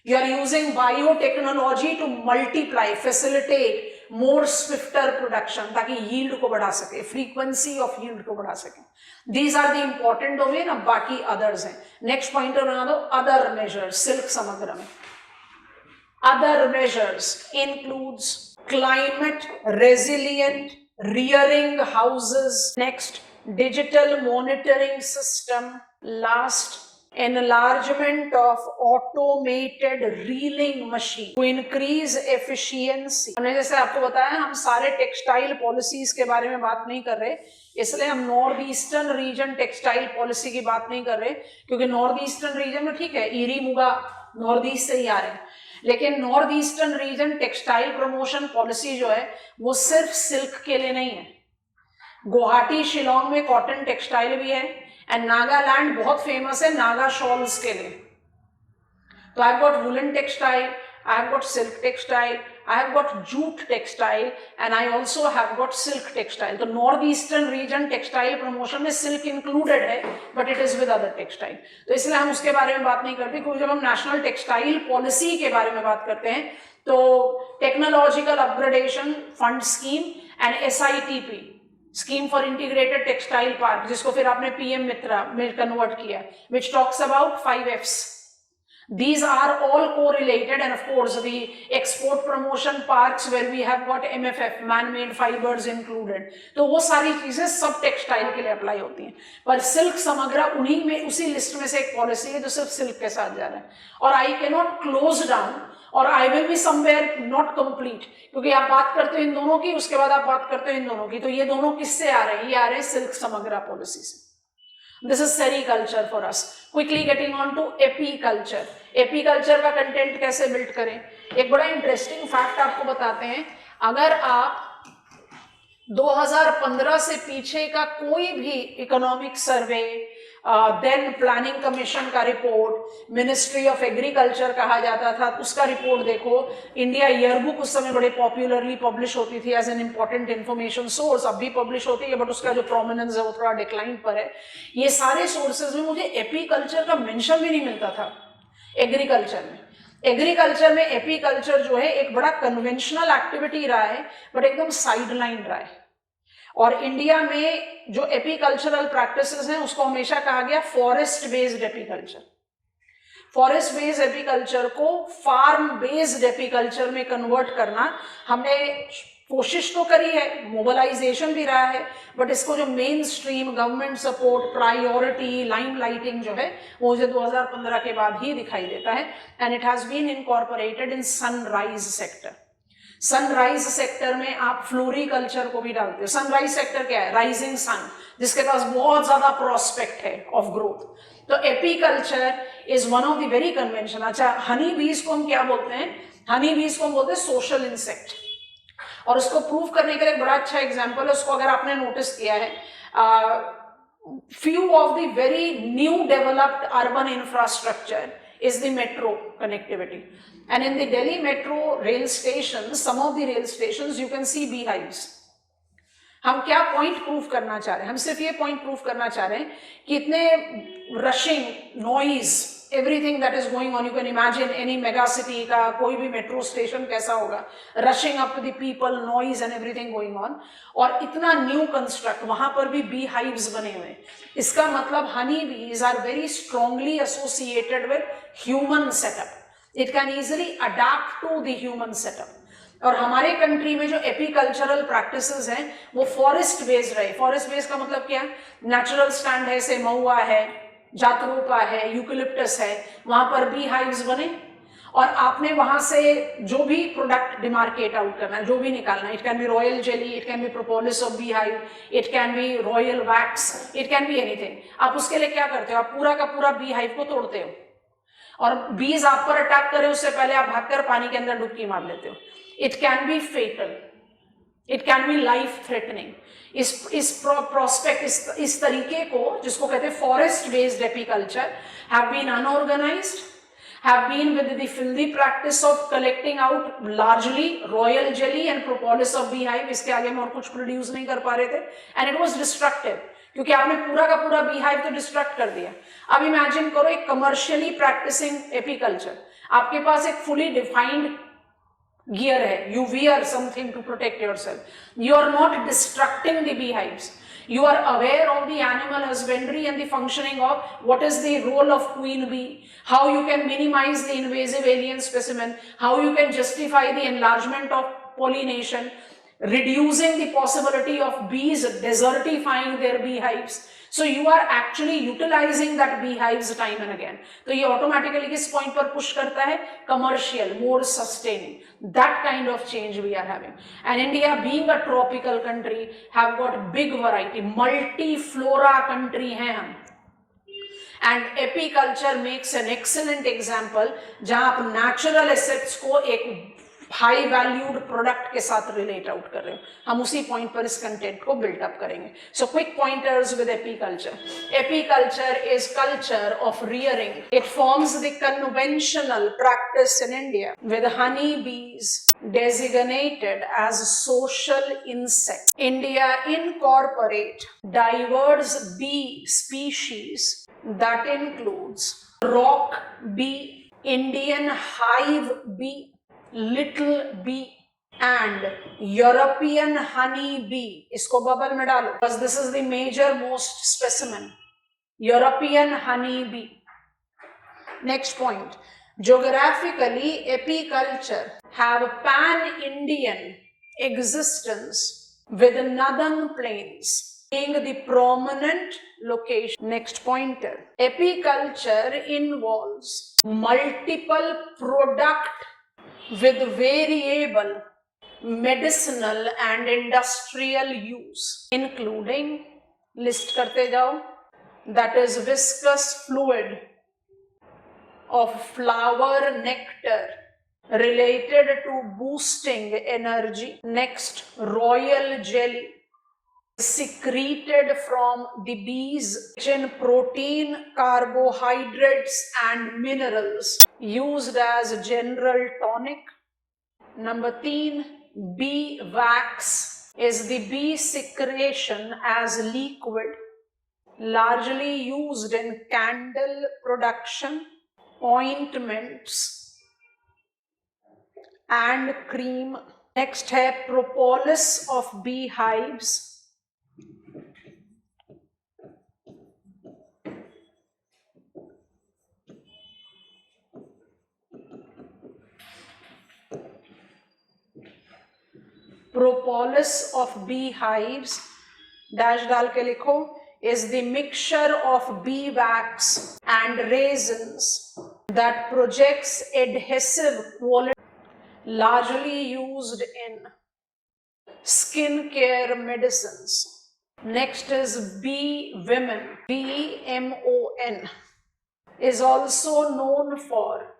You are using biotechnology to multiply, facilitate more swifter production, ताकि यील्ड को बढ़ा सके, फ्रीक्वेंसी ऑफ यील्ड को बढ़ा सके। These are the important domain. अब बाकी अदर्स हैं। नेक्स्ट पॉइंटर बना दो, अदर मेजर्स। सिल्क समग्र में other measures includes climate resilient rearing houses, next digital monitoring system, last enlargement of automated reeling machine to increase efficiency। हमने जैसे आपको बताया हम सारे टेक्सटाइल पॉलिसीज के बारे में बात नहीं कर रहे, इसलिए हम north eastern region textile policy की बात नहीं कर रहे, क्योंकि नॉर्थ ईस्टर्न रीजन में ठीक है ईरी मुगा नॉर्थ ईस्ट से ही आ रहे हैं, लेकिन north eastern region textile promotion policy जो है वो सिर्फ सिल्क के लिए नहीं है। गुवाहाटी शिलोंग में कॉटन टेक्सटाइल भी है, एंड नागालैंड बहुत फेमस है नागा शॉल्स के लिए। तो I have got woollen textile, I have got silk textile, I have got jute textile, and I also have got silk textile. तो north eastern region textile promotion में सिल्क इंक्लूडेड है, but it is with other textile. तो इसलिए हम उसके बारे में बात नहीं करते, क्योंकि जब हम नेशनल टेक्सटाइल पॉलिसी के बारे में बात करते हैं तो technological upgradation fund scheme and SITP scheme for integrated textile park, जिसको फिर आपने PM मित्रा में कन्वर्ट किया, which talks about 5 Fs. These are all correlated, and of course the export promotion parks where we have got MFF man-made fibers included. तो वो सारी चीजें सब टेक्सटाइल के लिए अप्लाई होती हैं, पर सिल्क समग्र उन्हीं में उसी लिस्ट में से एक पॉलिसी है जो सिर्फ सिल्क के साथ जा रहा है। और I can not close down और I will be somewhere not complete, क्योंकि आप बात करते हो इन दोनों की, उसके बाद आप बात करते हो इन दोनों की, तो ये दोनों किससे आ रहे हैं? ये आ रहे हैं सिल्क समग्र पॉलिसी से। This is sericulture for us. Quickly getting on to apiculture. Apiculture का कंटेंट कैसे बिल्ड करें? एक बड़ा इंटरेस्टिंग फैक्ट आपको बताते हैं। अगर आप 2015 से पीछे का कोई भी economic survey, then planning commission का रिपोर्ट, मिनिस्ट्री ऑफ एग्रीकल्चर कहा जाता था, उसका रिपोर्ट देखो, इंडिया ईयरबुक उस समय बड़े पॉपुलरली पब्लिश होती थी as an important information source, अब भी पब्लिश होती है बट उसका जो प्रोमिनेंस है वो थोड़ा डिक्लाइन पर है। ये सारे सोर्सेज में मुझे एपीकल्चर का मेंशन भी नहीं मिलता था एग्रीकल्चर में। एग्रीकल्चर में एपीकल्चर जो है एक बड़ा कन्वेंशनल एक्टिविटी रहा है, बट एकदम साइडलाइन रहा है। और इंडिया में जो एपीकल्चरल प्रैक्टिसेस हैं उसको हमेशा कहा गया forest based apiculture. Forest based apiculture को फार्म बेस्ड एपीकल्चर में कन्वर्ट करना हमने कोशिश तो करी है, मोबिलाइजेशन भी रहा है, बट इसको जो main stream government support, priority, lime lighting जो है वो मुझे 2015 के बाद ही दिखाई देता है, and it has been incorporated in sunrise sector. Sunrise sector में आप फ्लोरिकल्चर को भी डालते हो। सनराइज सेक्टर क्या है? राइजिंग सन, जिसके पास बहुत ज्यादा प्रोस्पेक्ट है ऑफ ग्रोथ। तो apiculture is one of the very convention. अच्छा, हनी बीज को हम क्या बोलते हैं? हनी बीज को हम बोलते हैं सोशल इंसेक्ट, और उसको प्रूव करने के लिए एक बड़ा अच्छा एग्जाम्पल है, उसको अगर आपने नोटिस किया है, few of the very new developed urban infrastructure is the metro connectivity, and in the Delhi metro rail stations, some of the rail stations you can see beehives. हम क्या पॉइंट प्रूव करना चाह रहे हैं? हम सिर्फ ये पॉइंट प्रूव करना चाह रहे हैं कि इतने rushing, noise, everything that is going on, you can imagine any mega city का कोई भी मेट्रो स्टेशन कैसा होगा, rushing up the people, noise and everything going on, और इतना न्यू कंस्ट्रक्ट, वहां पर भी बी हाइव्स बने हुए। इसका मतलब honey bees are very strongly associated with human setup. It can easily adapt to the human setup. और हमारे कंट्री में जो एपीकल्चरल प्रैक्टिसेस हैं वो फॉरेस्ट बेस्ड रहे। फॉरेस्ट बेस्ड का मतलब क्या? नेचुरल स्टैंड है, से महुआ है, जातरोपा है, यूकलिप्टस है, वहां पर बी हाइव्स बने, और आपने वहां से जो भी प्रोडक्ट डिमार्केट आउट करना है, जो भी निकालना है, it can B royal jelly, it can B propolis of bee hive, it can B royal wax, it can be anything. आप उसके लिए क्या करते हो, आप पूरा का पूरा बी हाइव को तोड़ते हो और बीज आप पर अटैक करें उससे पहले आप भागकर पानी के अंदर डुबकी मार लेते हो। It can be fatal, it can be life threatening. इस प्रोस्पेक्ट, इस तरीके को जिसको कहते हैं forest based apiculture, have been unorganised, have been with the filthy practice of collecting out largely royal jelly and propolis of beehive। इसके आगे हम और कुछ प्रोड्यूस नहीं कर पा रहे थे, and it was destructive, क्योंकि आपने पूरा का पूरा beehive तो डिस्ट्रक्ट कर दिया। अब इमेजिन करो एक कमर्शियली प्रैक्टिसिंग एपीकल्चर, आपके पास एक फुली डिफाइंड गियर है, you wear something to protect yourself, you are not destructing the beehives, you are aware of the animal husbandry and the functioning of what is the role of queen bee, how you can minimize the invasive alien specimen, how you can justify the enlargement of pollination, reducing the possibility of bees desertifying their beehives। So you are actually utilizing that beehives time and again। तो ये automatically किस point पर push करता है, commercial, more sustaining, that kind of change we are having। And India being a tropical country have got big variety, multi-flora country है हम। And apiculture makes an excellent example जहां आप natural assets को एक हाई वैल्यूड प्रोडक्ट के साथ रिलेट आउट कर रहे हो। हम उसी पॉइंट पर इस कंटेंट को बिल्डअप करेंगे। So quick pointers with apiculture. Apiculture is culture of rearing. It forms the conventional practice in India with Honey बीज designated as social insect। India incorporate diverse bee species that includes rock bee, Indian hive bee, little bee and European honey bee। इसको बबल में डालो because this is the major most specimen, European honey bee। Next point, geographically apiculture have pan-Indian existence with northern plains being the prominent location। Next pointer, apiculture involves multiple product with variable medicinal and industrial use including, list करते जाओ, that is viscous fluid of flower nectar related to boosting energy। Next, royal jelly secreted from the bees in protein, carbohydrates and minerals used as general tonic। Number 3, bee wax is the bee secretion as liquid largely used in candle production, ointments and cream। Next है propolis of beehives। Propolis of beehives dash डाल के लिखो is the mixture of bee wax and raisins that projects adhesive quality largely used in skin care medicines। Next is bee women, BMON is also known for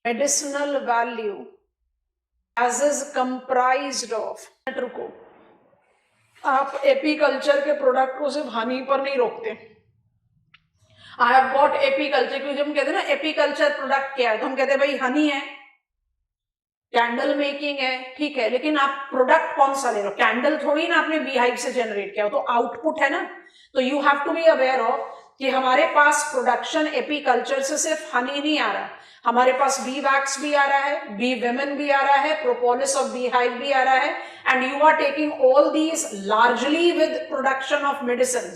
medicinal value as is comprised of। रुको, आप एपीकल्चर के प्रोडक्ट को सिर्फ हनी पर नहीं रोकते। आई हैव गॉट एपीकल्चर, क्योंकि जब हम कहते हैं ना एपीकल्चर प्रोडक्ट क्या है, तो हम कहते हैं भाई हनी है, कैंडल मेकिंग है, ठीक है, लेकिन आप प्रोडक्ट कौन सा ले रहे हो? कैंडल थोड़ी ना आपने बी हाइव से जनरेट किया हो, तो आउटपुट है ना। तो you have to be aware of कि हमारे पास प्रोडक्शन एपीकल्चर से सिर्फ हनी नहीं आ रहा, हमारे पास बी वैक्स भी आ रहा है, बी विमेन भी आ रहा है, प्रोपोलिस ऑफ बी हाइव भी आ रहा है, and you are taking all these largely with production of medicine.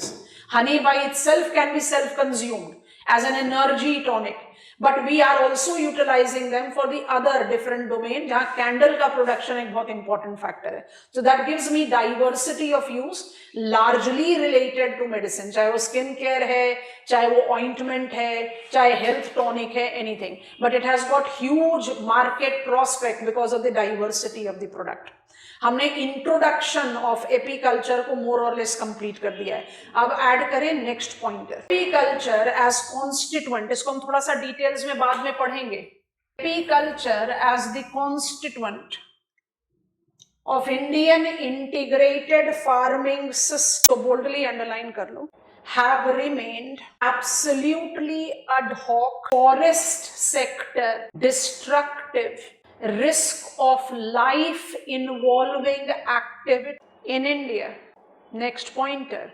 Honey by itself can be self consumed as an energy tonic, but we are also utilizing them for the other different domain जहाँ candle का production एक बहुत important factor है. So that gives me diversity of use, largely related to medicine, चाहे वो skin care है, चाहे वो ointment है, चाहे health tonic है, anything, but it has got huge market prospect because of the diversity of the product. हमने इंट्रोडक्शन ऑफ एपीकल्चर को मोर और लेस कंप्लीट कर दिया है. अब ऐड करें next pointer, apiculture as constituent. इसको हम थोड़ा सा डिटेल्स में बाद में पढ़ेंगे. Apiculture as the constituent of Indian integrated farming system, तो बोल्डली अंडरलाइन कर लो, have remained absolutely ad hoc, forest sector destructive, risk of life involving activity in India. Next pointer.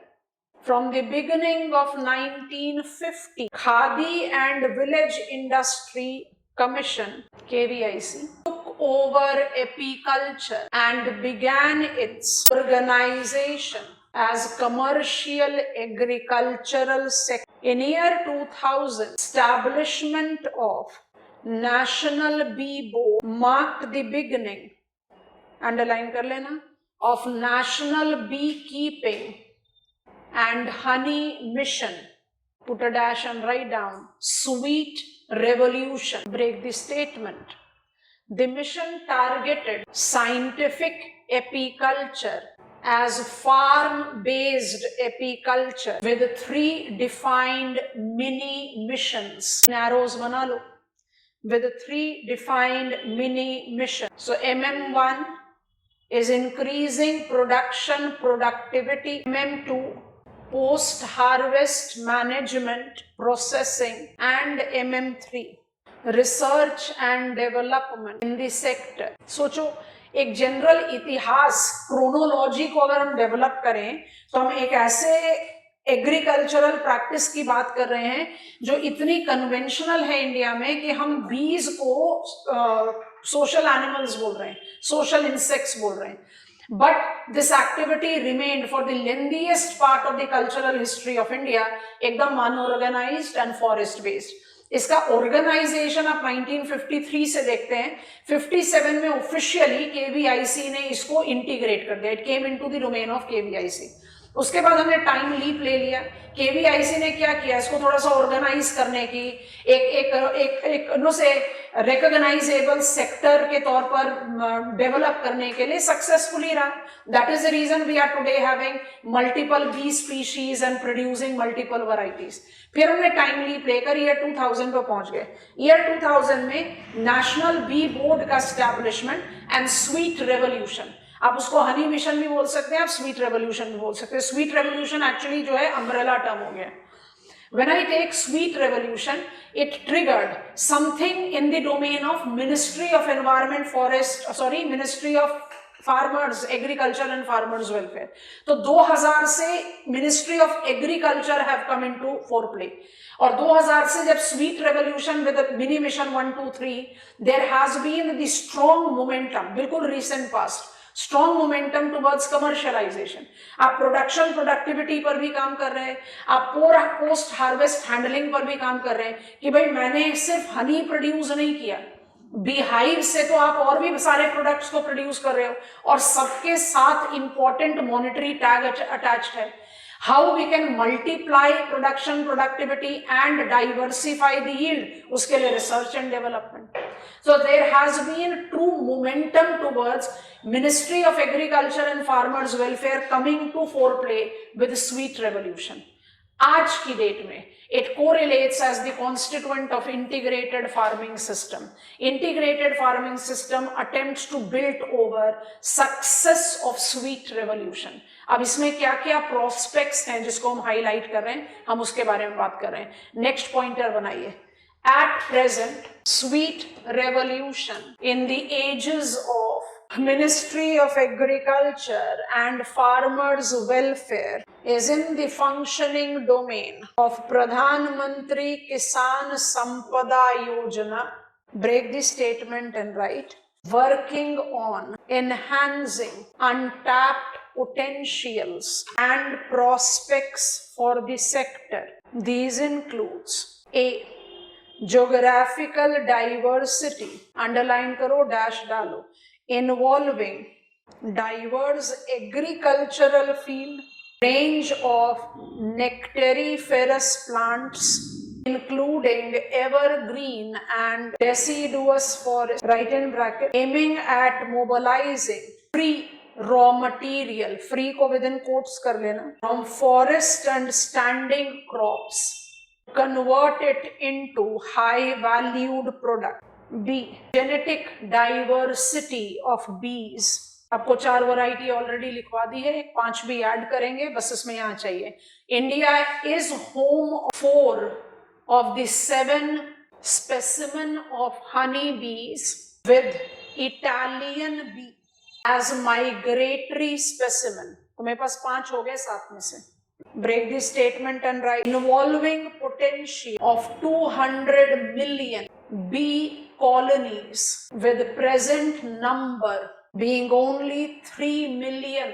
From the beginning of 1950, Khadi and Village Industry Commission, KVIC, took over apiculture and began its organization as commercial agricultural sector. In year 2000, establishment of National Bee Board marked the beginning, underline कर लेना, of National Beekeeping and Honey Mission. Put a dash and write down, Sweet Revolution. Break the statement. The mission targeted scientific apiculture as farm-based apiculture with 3 defined mini missions. Arrows बना लो. With 3 defined mini missions. So MM1 is increasing production productivity. MM2, post-harvest management, processing, and MM3, research and development in the sector. सोचो, एक जनरल इतिहास क्रोनोलॉजी को अगर हम डेवलप करें तो हम एक ऐसे एग्रीकल्चरल प्रैक्टिस की बात कर रहे हैं जो इतनी कन्वेंशनल है इंडिया में कि हम बीज को सोशल एनिमल्स बोल रहे हैं, सोशल इंसेक्ट्स बोल रहे हैं. But this activity remained for the lengthiest part of the cultural history of India एकदम अनऑर्गेनाइज्ड एंड फॉरेस्ट बेस्ड. इसका ऑर्गेनाइजेशन आप 1953 से देखते हैं. 57 में ऑफिशियली केवीआईसी ने इसको इंटीग्रेट कर दिया. It came into the domain of KVIC. उसके बाद हमने टाइम लीप ले लिया. केवीआईसी ने क्या किया, इसको थोड़ा सा ऑर्गेनाइज करने की, एक नो से रिकॉग्नाइजेबल सेक्टर के तौर पर डेवलप करने के लिए सक्सेसफुली रहा. That is the reason we are today having multiple bee species and producing multiple varieties. फिर हमने टाइम लीप लेकर ईयर 2000 पर पहुंच गए. ईयर 2000 में नेशनल बी बोर्ड का एस्टैब्लिशमेंट एंड स्वीट रेवोल्यूशन. आप उसको हनी मिशन भी बोल सकते हैं, आप स्वीट रेवोल्यूशन भी बोल सकते हैं. स्वीट रेवोल्यूशन एक्चुअली जो है अम्ब्रेला टर्म हो गया. When I take sweet revolution, it triggered something in the domain of Ministry of Environment, Ministry of Farmers, Agriculture and Farmers Welfare. तो 2000 से Ministry of Agriculture have come into foreplay. और 2000 से जब sweet revolution with mini mission 1, 2, 3, there has been the strong momentum, बिल्कुल recent past, strong momentum towards commercialisation. आप प्रोडक्शन प्रोडक्टिविटी पर भी काम कर रहे हैं, आप पोस्ट हार्वेस्ट हैंडलिंग पर भी काम कर रहे हैं कि भाई मैंने सिर्फ हनी प्रोड्यूस नहीं किया, बी हाइव से तो आप और भी सारे प्रोडक्ट्स को प्रोड्यूस कर रहे हो और सबके साथ इंपॉर्टेंट मॉनिटरी टैग अटैच्ड है. How we can multiply production productivity and diversify the yield, उसके लिए research and development. So there has been true momentum towards Ministry of Agriculture and Farmers Welfare coming to foreplay with the sweet revolution. आज की डेट में it correlates as the constituent of integrated farming system. Integrated farming system attempts to build over success of sweet revolution. अब इसमें क्या क्या प्रोस्पेक्ट्स हैं जिसको हम हाईलाइट कर रहे हैं, हम उसके बारे में बात कर रहे हैं. नेक्स्ट पॉइंटर बनाइए. At present, sweet revolution in the ages of Ministry of Agriculture and Farmers Welfare is in the functioning domain of Pradhan Mantri Kisan Sampada Yojana. Break the statement and write, working on enhancing untapped potentials and prospects for the sector. These includes A. Geographical diversity, underline करो, डैश डालो, involving diverse agricultural field, range of nectariferous plants including evergreen and deciduous forest, right in bracket, aiming at mobilizing free raw material, free को within quotes कर लेना, from forest and standing crops, convert it into high valued product. B, genetic diversity of bees. आपको 4 वैरायटी ऑलरेडी लिखवा दी है, 5 भी ऐड करेंगे, बस इसमें यहाँ चाहिए. India is home 4 of the 7 specimen of honey bees with Italian bee as migratory specimen. तो मेरे पास 5 हो गए 7 में से. Break the statement and write, involving potential of 200 million bee colonies with present number being only 3 million.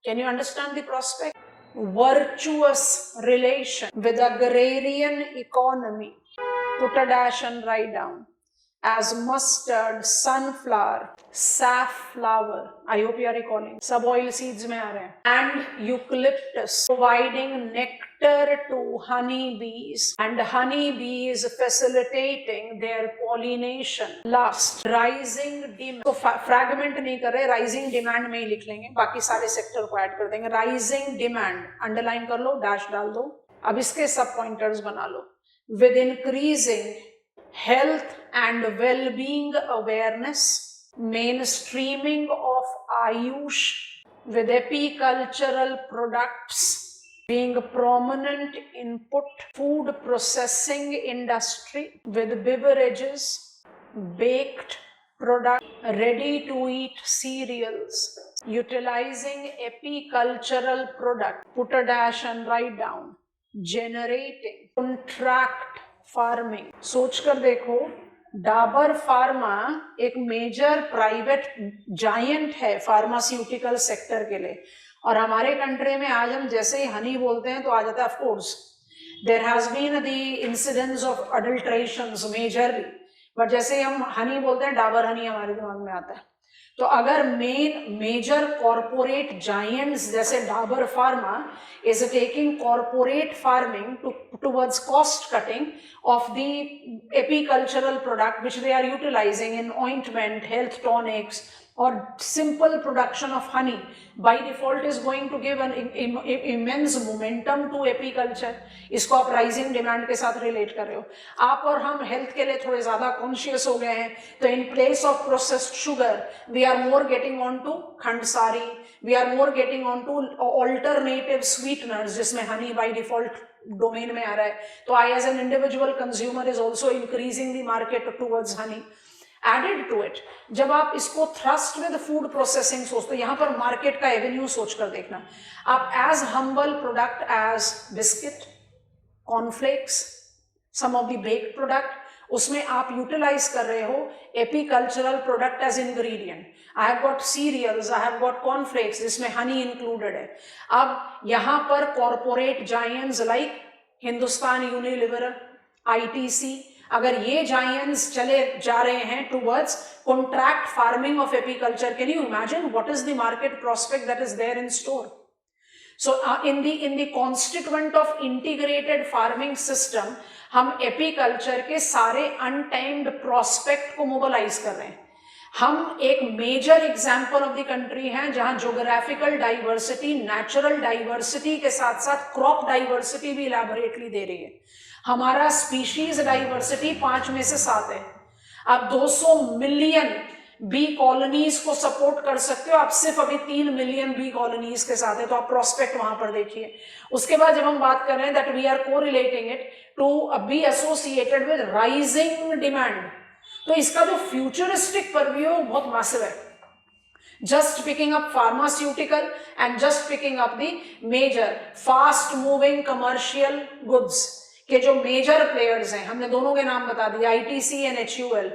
Can you understand the prospect? Virtuous relation with agrarian economy. Put a dash and write down. As mustard, sunflower, safflower. I hope you are recalling. Sab oil seeds में आ रहे हैं. And eucalyptus, providing nectar to honeybees, and honeybees facilitating their pollination. Last, rising demand. तो fragment नहीं कर रहे, rising demand में ही लिख लेंगे. बाकी सारे सेक्टर को ऐड कर देंगे. Rising demand, underline कर लो, dash डाल दो. अब इसके सब पॉइंटर्स बना लो. With increasing health and well-being awareness, mainstreaming of Ayush with apicultural products being prominent input, food processing industry with beverages, baked product, ready-to-eat cereals, utilizing apicultural product, put a dash and write down, generating contract farming. सोच कर देखो, डाबर फार्मा एक मेजर प्राइवेट जायंट है फार्मास्यूटिकल सेक्टर के लिए, और हमारे कंट्री में आज हम जैसे ही हनी बोलते हैं तो आ जाता है of course there has been the incidents of adulterations majorly, but जैसे ही हम हनी बोलते हैं डाबर हनी हमारे दिमाग में आता है. तो अगर मेजर कॉर्पोरेट जायंट्स जैसे Dabur pharma is taking corporate farming towards cost cutting of the apicultural product which they are utilizing in ointment, health tonics, or simple production of honey, by default is going to give an immense momentum to apiculture. इसको आप rising demand के साथ relate कर रहे हो. आप और हम health के लिए थोड़े ज़्यादा conscious हो गए हैं, तो in place of processed sugar we are more getting onto khandsari, we are more getting onto alternative sweeteners जिसमें honey by default domain में आ रहा है. तो I as an individual consumer is also increasing the market towards honey. Added to it, जब आप इसको thrust with food processing सोचते हो, यहाँ पर मार्केट का एवेन्यू सोच कर देखना. आप as humble product as biscuit, cornflakes, some of the baked product, उसमें आप यूटिलाइज कर रहे हो apicultural product as ingredient. I have got cereals, I have got cornflakes जिसमें हनी इंक्लूडेड है. अब यहाँ पर corporate giants like Hindustan Unilever, ITC, अगर ये जायंट्स चले जा रहे हैं towards contract farming of apiculture, can you imagine what is the market prospect that is there in store? So in the constituent of integrated farming system, हम एपीकल्चर के सारे अनटाइम्ड प्रोस्पेक्ट को मोबिलाइज कर रहे हैं. हम एक major example of the country हैं जहां ज्योग्राफिकल डाइवर्सिटी, नेचुरल डाइवर्सिटी के साथ साथ क्रॉप डाइवर्सिटी भी इलैबोरेटली दे रही है. हमारा स्पीशीज डाइवर्सिटी 5 में से 7 है. आप 200 मिलियन बी कॉलोनीज को सपोर्ट कर सकते हो, आप सिर्फ अभी 3 मिलियन बी कॉलोनीज के साथ है, तो आप प्रोस्पेक्ट वहां पर देखिए. उसके बाद जब हम बात कर रहे हैं that we are correlating it to be associated with rising demand, तो इसका जो फ्यूचरिस्टिक परव्यू है बहुत मैसिव है. Just picking up pharmaceutical and just picking up the major fast moving commercial goods के जो मेजर प्लेयर्स हैं, हमने दोनों के नाम बता दिए, आईटीसी एंड एचयूएल,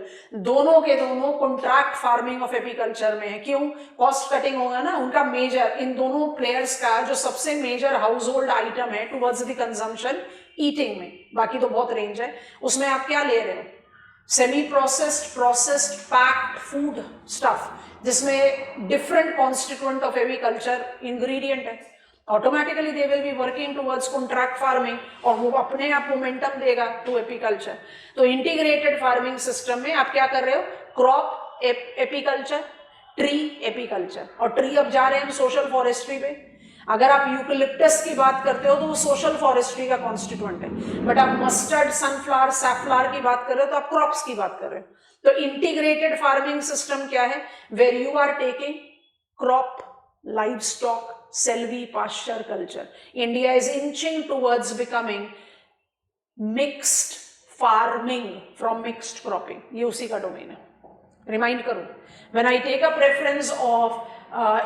दोनों के दोनों कॉन्ट्रैक्ट फार्मिंग ऑफ एपीकल्चर में है. क्यों? कॉस्ट कटिंग होगा ना उनका. मेजर इन दोनों प्लेयर्स का जो सबसे मेजर हाउस होल्ड आइटम है टुवर्ड्स द कंजम्पशन ईटिंग में, बाकी तो बहुत रेंज है। उसमें आप क्या ले रहे हो, semi processed, processed, packed food stuff जिसमें different constituent of agriculture ingredient है, automatically they will be working towards contract farming और वो अपने आप मोमेंटम देगा टू एपीकल्चर। तो इंटीग्रेटेड फार्मिंग सिस्टम में आप क्या कर रहे हो, क्रॉप एपीकल्चर, ट्री एपीकल्चर, और ट्री अब जा रहे हैं हम सोशल फॉरेस्ट्री पे। अगर आप यूकलिप्टस की बात करते हो तो वो सोशल फॉरेस्ट्री का कॉन्स्टिट्यूएंट है, बट आप मस्टर्ड, सनफ्लावर, सैफलावर की बात कर रहे हो तो आप क्रॉप्स की बात कर रहे हो। तो इंटीग्रेटेड फार्मिंग सिस्टम क्या है, where you are taking crop, live stock, silvi, pasture culture. India is inching towards becoming mixed farming from mixed cropping, ये उसी का डोमेन है। रिमाइंड करो, when I take a preference of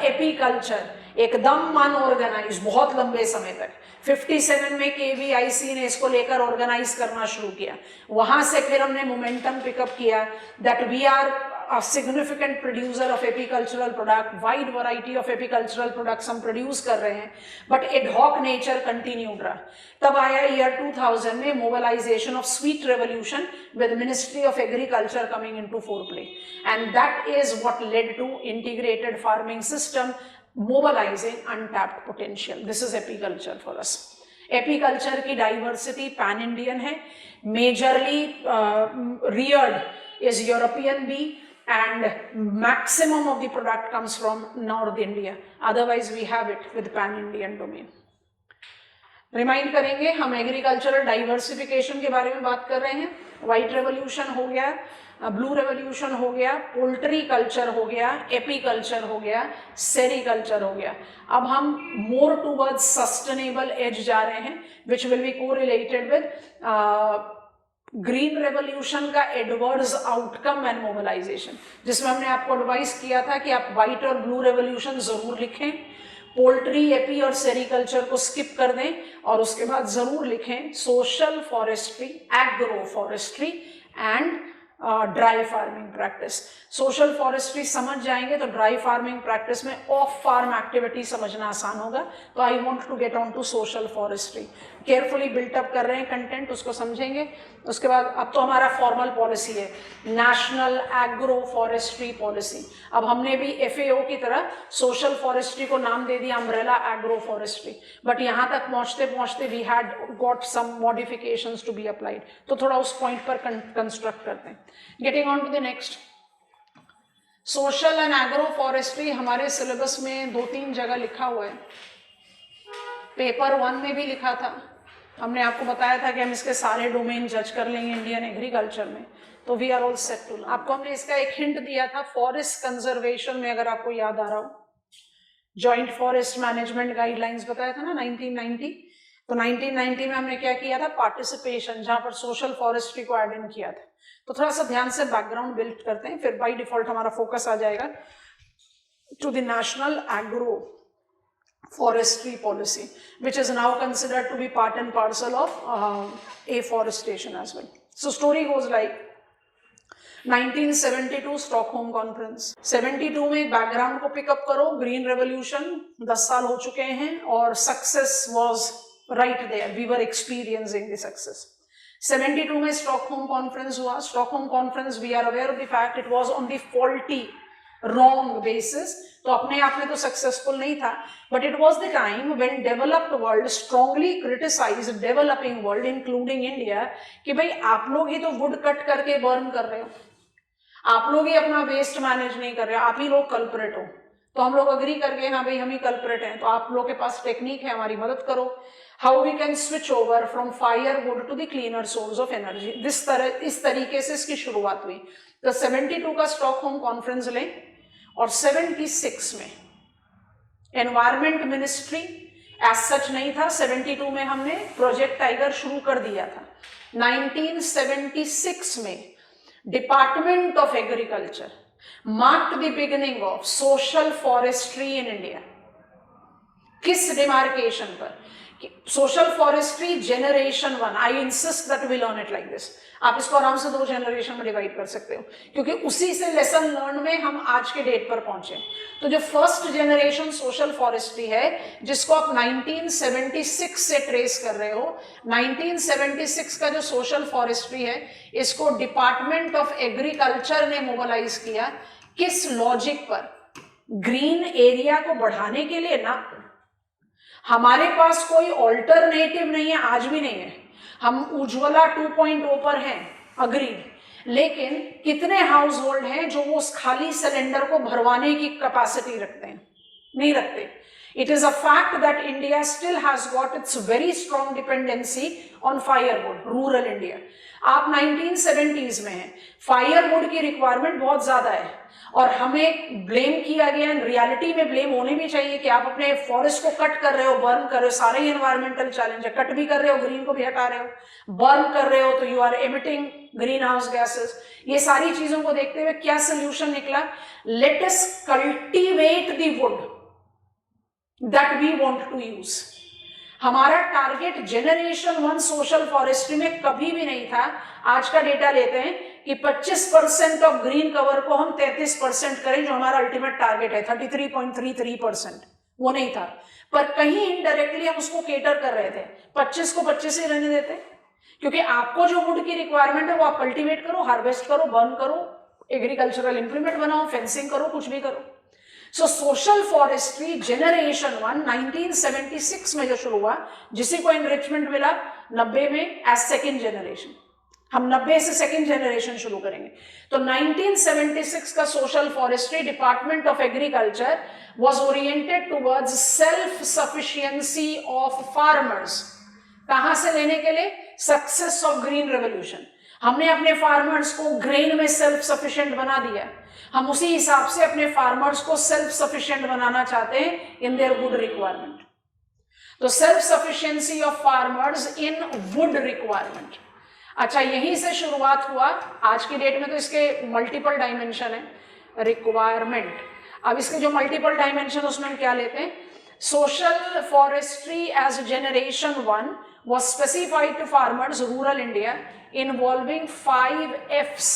apiculture, एकदम अनऑर्गेनाइज बहुत लंबे समय तक, 57 में केवीआईसी ने इसको लेकर ऑर्गेनाइज करना शुरू किया, वहां से फिर हमने मोमेंटम पिकअप किया that we are a significant producer of apicultural product, wide variety of apicultural products हम produce कर रहे हैं, but ad hoc nature continued रहा। तब आया year 2000 में mobilization of sweet revolution with Ministry of Agriculture coming into foreplay, and that is what led to integrated farming system mobilizing untapped potential. This is apiculture for us. Apiculture की diversity pan Indian है, majorly reared is European bee, and maximum of the product comes from North India. Otherwise we have it with pan Indian domain. Remind करेंगे, हम एग्रीकल्चरल डाइवर्सिफिकेशन के बारे में बात कर रहे हैं। व्हाइट रेवोल्यूशन हो गया, ब्लू रेवोल्यूशन हो गया, पोल्ट्री कल्चर हो गया, एपीकल्चर हो गया, सेरीकल्चर हो गया। अब हम मोर टूवर्ड्स सस्टेनेबल एज जा रहे हैं, which will be correlated with green revolution का एडवर्स आउटकम एंड मोबिलाइजेशन, जिसमें हमने आपको एडवाइस किया था कि आप व्हाइट और ब्लू रेवोल्यूशन जरूर लिखें, पोल्ट्री, एपी और सेरीकल्चर को स्किप कर दें, और उसके बाद जरूर लिखें social forestry, agro forestry and dry farming practice. Social forestry समझ जाएंगे तो ड्राई फार्मिंग प्रैक्टिस में ऑफ फार्म एक्टिविटी समझना आसान होगा। तो I want to get on to social forestry, carefully built up कर रहे हैं कंटेंट, उसको समझेंगे। उसके बाद अब तो हमारा फॉर्मल पॉलिसी है नेशनल एग्रो फॉरेस्ट्री पॉलिसी। अब हमने भी FAO की तरह सोशल फॉरेस्ट्री को नाम दे दिया अम्ब्रेला एग्रो फॉरेस्ट्री, बट यहाँ तक पहुँचते पहुँचते we had got some modifications to be applied. तो थोड़ा उस पॉइंट पर कंस्ट्रक्ट करते हैं। Getting on to the next, social and agro forestry हमारे सिलेबस में 2-3 जगह लिखा हुआ है। पेपर 1 में भी लिखा था, हमने आपको बताया था कि हम इसके सारे डोमेन जज कर लेंगे इंडियन एग्रीकल्चर में, तो we are all set to. आपको हमने इसका एक हिंट दिया था फॉरेस्ट कंजर्वेशन में, अगर आपको याद आ रहा हो, जॉइंट फॉरेस्ट मैनेजमेंट गाइडलाइंस बताया था ना 1990। तो 1990 में हमने क्या किया था, पार्टिसिपेशन, जहां पर सोशल फॉरेस्ट्री को ऐड इन किया था। तो थोड़ा सा ध्यान से बैकग्राउंड बिल्ड करते हैं, फिर बाय डिफॉल्ट हमारा फोकस आ जाएगा to the national agro forestry policy, which is now considered to be part and parcel of afforestation as well. So story goes like 1972 Stockholm Conference। 72 में बैकग्राउंड को पिकअप करो, ग्रीन रेवोल्यूशन 10 साल हो चुके हैं और success was right there, we were experiencing the success. 72 में स्टॉकहोम कॉन्फ्रेंस हुआ। Stockholm conference, we are aware of the fact it was on the faulty wrong basis, तो अपने आप में तो सक्सेसफुल नहीं था, but it was the time when developed world strongly criticised developing world including India कि भाई आप लोग ही तो वुड कट करके बर्न कर रहे हो, आप लोग ही अपना वेस्ट मैनेज नहीं कर रहे हो, आप ही लोग कल्प्रेट हो। तो हम लोग अग्री कर गए, हाँ भाई हम ही कल्प्रेट हैं, तो आप लोग के पास टेक्निक है, हमारी मदद करो। How we can switch over from fire wood to the cleaner source of energy, इस तरीके से इसकी शुरुआत हुई। तो 72 का स्टॉकहोम कॉन्फ्रेंस लें, और 76 में एनवायरमेंट मिनिस्ट्री एज सच नहीं था, 72 में हमने प्रोजेक्ट टाइगर शुरू कर दिया था। 1976 में department of agriculture marked the beginning of social forestry in India. किस डिमार्केशन पर social forestry generation 1, I insist that we learn it like this. आप इसको आराम से 2 जनरेशन में डिवाइड कर सकते हो, क्योंकि उसी से लेसन लर्न में हम आज के डेट पर पहुंचे। तो जो फर्स्ट जनरेशन सोशल फॉरेस्ट्री है, जिसको आप 1976 से ट्रेस कर रहे हो, 1976 का जो सोशल फॉरेस्ट्री है, इसको डिपार्टमेंट ऑफ एग्रीकल्चर ने मोबिलाइज किया। किस लॉजिक पर? ग्रीन एरिया को बढ़ाने के लिए ना। हमारे पास कोई ऑल्टरनेटिव नहीं है, आज भी नहीं है। हम उज्ज्वला 2.0 पर हैं, अग्रीड, लेकिन कितने हाउस होल्ड हैं जो वो उस खाली सिलेंडर को भरवाने की कैपेसिटी रखते हैं? नहीं रखते। It is a fact that India still has got its very strong dependency on firewood, rural India. आप 1970s में हैं, फायरवुड की रिक्वायरमेंट बहुत ज्यादा है, और हमें ब्लेम किया गया, रियलिटी में ब्लेम होने भी चाहिए कि आप अपने फॉरेस्ट को कट कर रहे हो, बर्न कर रहे हो, सारे ही एनवायरमेंटल चैलेंज है। कट भी कर रहे हो, ग्रीन को भी हटा रहे हो, बर्न कर रहे हो तो you are emitting green house gases. ये सारी चीजों को देखते हुए क्या सोल्यूशन निकला? Let us cultivate the wood that we want to use। हमारा टारगेट जनरेशन 1 सोशल फॉरेस्ट्री में कभी भी नहीं था। आज का डेटा लेते हैं कि 25% ऑफ ग्रीन कवर को हम 33% करें, जो हमारा अल्टीमेट टारगेट है 33.33%, वो नहीं था। पर कहीं इनडायरेक्टली हम उसको केटर कर रहे थे। 25 को 25 ही रहने देते, क्योंकि आपको जो वुड की रिक्वायरमेंट है वो आप कल्टीवेट करो, हार्वेस्ट करो, बर्न करो, एग्रीकल्चरल इंप्लीमेंट बनाओ, फेंसिंग करो, कुछ भी करो। सो सोशल फॉरेस्ट्री जनरेशन 1 1976 में जो शुरू हुआ, जिसी को एनरिचमेंट मिला 90 में एज सेकेंड जनरेशन। हम 90 से सेकेंड जनरेशन शुरू करेंगे। तो 1976 का social forestry department of agriculture was oriented towards self sufficiency of farmers. कहां से लेने के लिए? Success of green revolution. हमने अपने फार्मर्स को ग्रेन में सेल्फ सफिशिएंट बना दिया, हम उसी हिसाब से अपने फार्मर्स को सेल्फ सफिशिएंट बनाना चाहते हैं इन देयर वुड रिक्वायरमेंट। तो self sufficiency of farmers in would requirement. अच्छा, यहीं से शुरुआत हुआ। आज की डेट में तो इसके मल्टीपल डायमेंशन है रिक्वायरमेंट। अब इसके जो मल्टीपल डायमेंशन, उसमें हम क्या लेते हैं? Social forestry age generation 1 was specified to farmers rural India involving 5 F's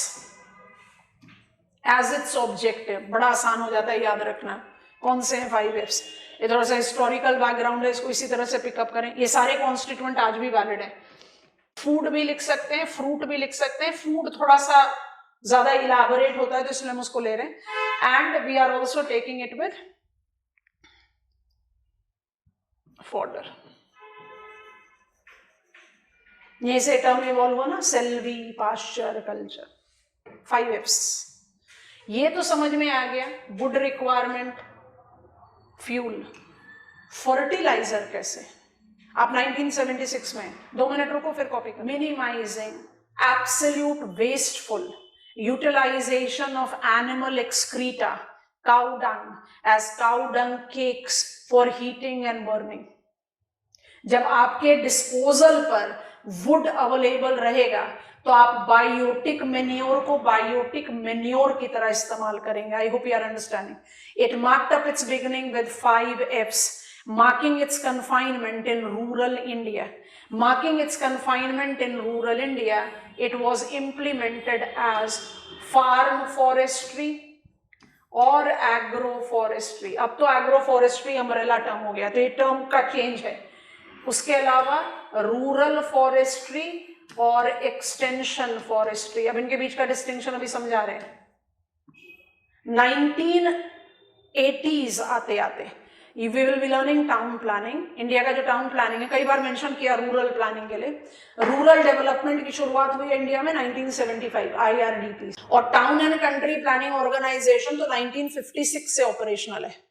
as its objective। बड़ा आसान हो जाता है याद रखना। कौन से हैं 5 F's? ये थोड़ा सा हिस्टोरिकल बैकग्राउंड है, इसको इसी तरह से पिकअप करें। ये सारे कॉन्स्टिट्यूएंट आज भी वैलिड है। फूड भी लिख सकते हैं, फ्रूट भी लिख सकते हैं। फूड थोड़ा सा ज्यादा इलाबोरेट होता है, तो इसलिए हम उसको ले रहे हैं। And we are also taking it with fodder. ये से टर्म इवॉल्व हुआ ना, सेल्वी, पास्चर, कल्चर, 5 F's। ये तो समझ में आ गया। वुड रिक्वायरमेंट, फ्यूल, फर्टिलाइजर कैसे? आप 1976 में, 2 मिनट रुको फिर कॉपी कर। Minimising absolute wasteful utilisation of animal excreta, cow dung as cow dung cakes for heating and burning. जब आपके डिस्पोजल पर वुड अवेलेबल रहेगा तो आप बायोटिक मेन्योर को बायोटिक मेन्योर की तरह इस्तेमाल करेंगे। I hope you are understanding. It marked up its beginning with 5 F's, marking its confinement in rural India. Marking its confinement in rural India, it was implemented as farm forestry और agroforestry। अब तो agroforestry अम्ब्रेला टर्म हो गया, तो ये टर्म का चेंज है। उसके अलावा रूरल फॉरेस्ट्री और एक्सटेंशन फॉरेस्ट्री। अब इनके बीच का डिस्टिंक्शन अभी समझा रहे हैं। 1980s आते आते we will be learning town planning. India का जो टाउन प्लानिंग है, कई बार मेंशन किया रूरल प्लानिंग के लिए। रूरल डेवलपमेंट की शुरुआत हुई है इंडिया में 1975 IRDP, और town and country planning organisation तो 1956 से ऑपरेशनल है।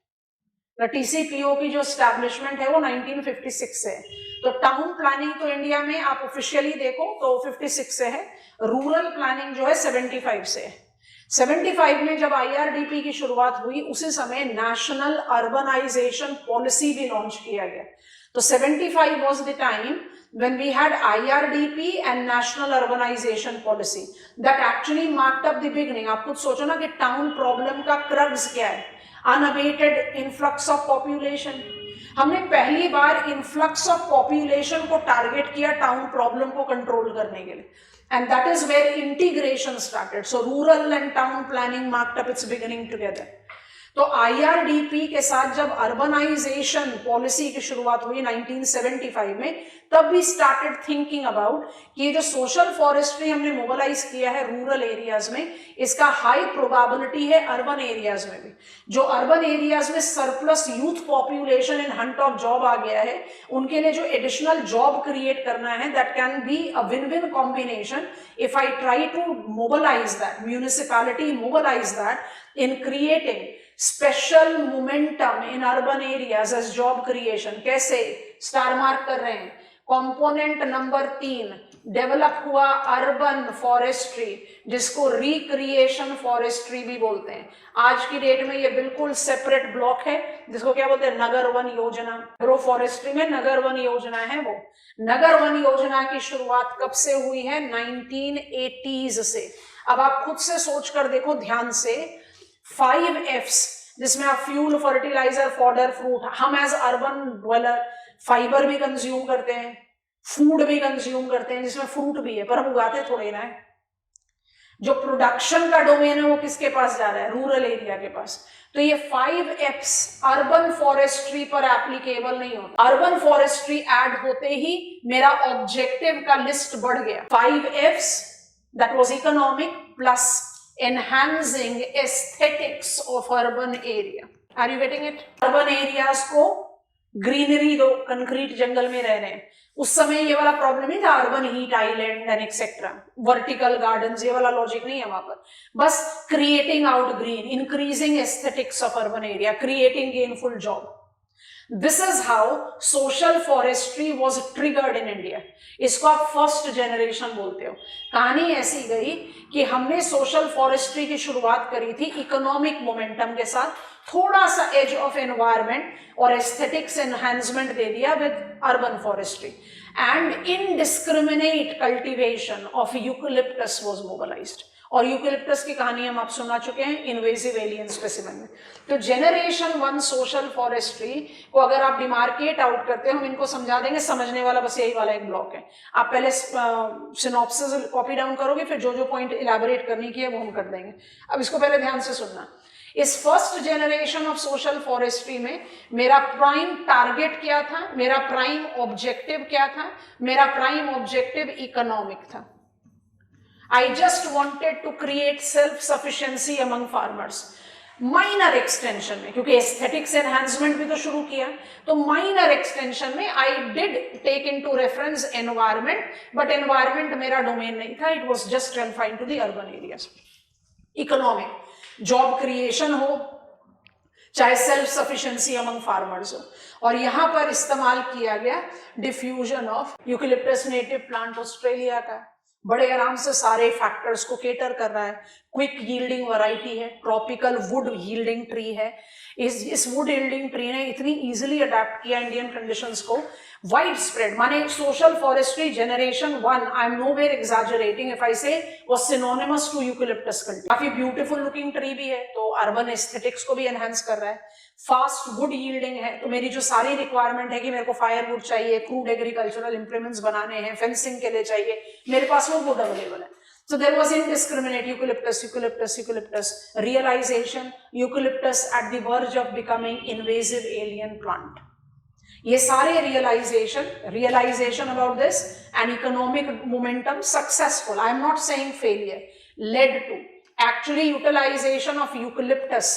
TCPO की जो स्टैब्लिशमेंट है वो 1956 से है। तो टाउन प्लानिंग तो इंडिया में आप ऑफिशियली देखो तो 56 से है। रूरल प्लानिंग जो है 75 से है। 75 में जब IRDP की शुरुआत हुई, उसी समय नेशनल अर्बनाइजेशन पॉलिसी भी लॉन्च किया गया। तो 75 was the time when we had IRDP and national urbanization policy that actually marked up the beginning। आप खुद सोचो ना कि टाउन प्रॉब्लम का क्रक्स क्या है? unabated influx of population, हमने पहली बार इनफ्लक्स ऑफ पॉपुलेशन को टारगेट किया टाउन प्रॉब्लम को कंट्रोल करने के लिए, and that is where integration started. So rural and town planning marked up its beginning together. तो IRDP के साथ जब अर्बनाइजेशन पॉलिसी की शुरुआत हुई 1975 में, तब भी स्टार्टेड थिंकिंग अबाउट कि ये जो सोशल फॉरेस्ट्री हमने मोबिलाइज किया है रूरल एरियाज में, इसका हाई प्रोबेबिलिटी है अर्बन एरियाज में भी। जो अर्बन एरियाज में surplus youth population in hunt of job आ गया है, उनके लिए जो एडिशनल जॉब क्रिएट करना है, that can be a win win combination if I try to mobilise that, municipality mobilise that in creating special momentum in urban areas as job creation. कैसे? स्टार मार्क कर रहे हैं। कंपोनेंट नंबर 3 डेवलप हुआ अर्बन फॉरेस्ट्री, जिसको रिक्रिएशन फॉरेस्ट्री भी बोलते हैं। आज की डेट में ये बिल्कुल सेपरेट ब्लॉक है, जिसको क्या बोलते हैं? नगर वन योजना। एग्रो फॉरेस्ट्री में नगर वन योजना है। वो नगर वन योजना की शुरुआत कब से हुई है? 1980s से। अब आप खुद से सोच कर देखो ध्यान से, 5 F's जिसमें आप फ्यूल, फर्टिलाइजर, फॉडर, फ्रूट, हम एज अर्बन ड्वेलर फाइबर भी कंज्यूम करते हैं, फूड भी कंज्यूम करते हैं, जिसमें फ्रूट भी है, पर हम उगाते थोड़े ना है। जो प्रोडक्शन का डोमेन है वो किसके पास जा रहा है? रूरल एरिया के पास। तो ये 5 F's अर्बन फॉरेस्ट्री पर एप्लीकेबल नहीं होता। अर्बन फॉरेस्ट्री ऐड होते ही मेरा ऑब्जेक्टिव का लिस्ट बढ़ गया। 5 F's that was economic plus enhancing aesthetics of urban area. Are you getting it? Urban areas को ग्रीनरी दो, कंक्रीट जंगल में रह रहे हैं। उस समय ये वाला प्रॉब्लम नहीं था, urban heat island and etcetera, vertical gardens, ये वाला लॉजिक नहीं है वहां पर। बस creating out green, increasing aesthetics of urban area, creating gainful job. This is how social forestry was triggered in India. इसको आप फर्स्ट जनरेशन बोलते हो। कहानी ऐसी गई कि हमने सोशल फॉरेस्ट्री की शुरुआत करी थी इकोनॉमिक मोमेंटम के साथ, थोड़ा सा एज ऑफ एनवायरमेंट और एस्थेटिक्स एनहांसमेंट दे दिया with urban forestry, and indiscriminate cultivation of eucalyptus was mobilised. और यूकलिप्टस की कहानी हम आप सुना चुके हैं इन्वेसिव एलियन स्पेसिमेन में। तो जनरेशन 1 सोशल फॉरेस्ट्री को अगर आप डिमार्केट आउट करते हैं, हम इनको समझा देंगे, समझने वाला बस यही वाला एक ब्लॉक है। आप पहले सिनॉप्सिस कॉपी डाउन करोगे, फिर जो जो पॉइंट इलैबोरेट करने की है वो हम कर देंगे। अब इसको पहले ध्यान से सुनना। इस first generation of social forestry में मेरा प्राइम टारगेट क्या था, मेरा प्राइम ऑब्जेक्टिव क्या था? मेरा प्राइम ऑब्जेक्टिव इकोनॉमिक था। I just wanted to create self-sufficiency among farmers. Minor extension में, क्योंकि एस्थेटिक्स एनहांसमेंट भी तो शुरू किया, तो माइनर एक्सटेंशन में I did take into reference environment, but environment मेरा डोमेन नहीं था, it was just confined to the urban areas. Economic, job creation हो, चाहे सेल्फ सफिशिएंसी अमंग फार्मर्स हो, और यहां पर इस्तेमाल किया गया diffusion of eucalyptus native plant Australia का, बड़े आराम से सारे फैक्टर्स को केटर कर रहा है। क्विक यील्डिंग वैरायटी है, ट्रॉपिकल वुड यील्डिंग ट्री है। इस वुड यील्डिंग ट्री ने इतनी इजीली अडेप्ट किया इंडियन कंडीशंस को, वाइड स्प्रेड, माने social forestry generation 1, I am nowhere exaggerating if I से, वाज सिनोनिमस टू यूकलिप्टस कल्टी। काफी ब्यूटीफुल लुकिंग ट्री भी है, तो अर्बन एस्थेटिक्स को भी एनहांस कर रहा है। फास्ट वुड यील्डिंग है, तो मेरी जो सारी रिक्वायरमेंट है कि मेरे को फायरवुड चाहिए, क्रूड एग्रीकल्चरल इंप्लीमेंट्स बनाने हैं, फेंसिंग के लिए चाहिए, मेरे पास वो वुड अवेलेबल है। So there was indiscriminate eucalyptus, realization, eucalyptus at the verge of becoming invasive alien plant. ये सारे realization about this and economic momentum successful, I am not saying failure, led to actually utilization of eucalyptus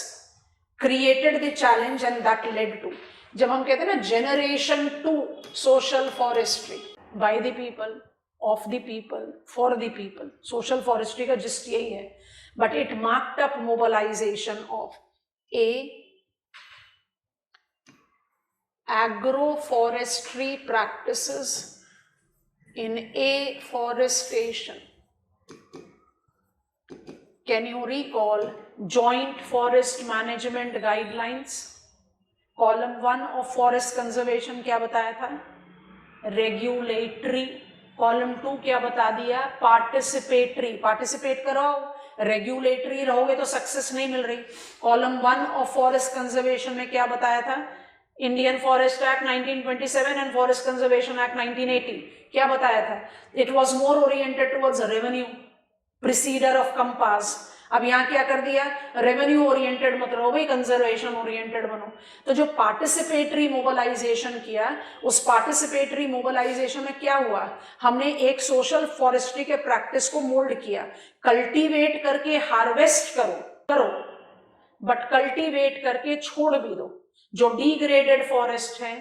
created the challenge, and that led to, जब हम कहते हैं ना generation 2 social forestry by the people, of the people, for the people, social forestry का जिस्ट यही है, but it marked up mobilization of a agroforestry practices in afforestation. Can you recall joint forest management guidelines? Column 1 of forest conservation क्या बताया था? रेगुलेटरी। कॉलम 2 क्या बता दिया? पार्टिसिपेटरी। पार्टिसिपेट कराओ, रेगुलेटरी रहोगे तो सक्सेस नहीं मिल रही। कॉलम 1 ऑफ फॉरेस्ट कंजर्वेशन में क्या बताया था? Indian forest act 1927 and forest conservation act 1980 क्या बताया था? It was more oriented towards revenue, preceder of compass. अब यहाँ क्या कर दिया? रेवेन्यू ओरिएंटेड मत रहो भाई, कंजर्वेशन ओरिएंटेड बनो। तो जो पार्टिसिपेटरी मोबिलाइजेशन किया, उस पार्टिसिपेटरी मोबिलाइजेशन में क्या हुआ? हमने एक सोशल फॉरेस्ट्री के प्रैक्टिस को मोल्ड किया। कल्टीवेट करके हार्वेस्ट करो बट कल्टीवेट करके छोड़ भी दो। जो डिग्रेडेड फॉरेस्ट है,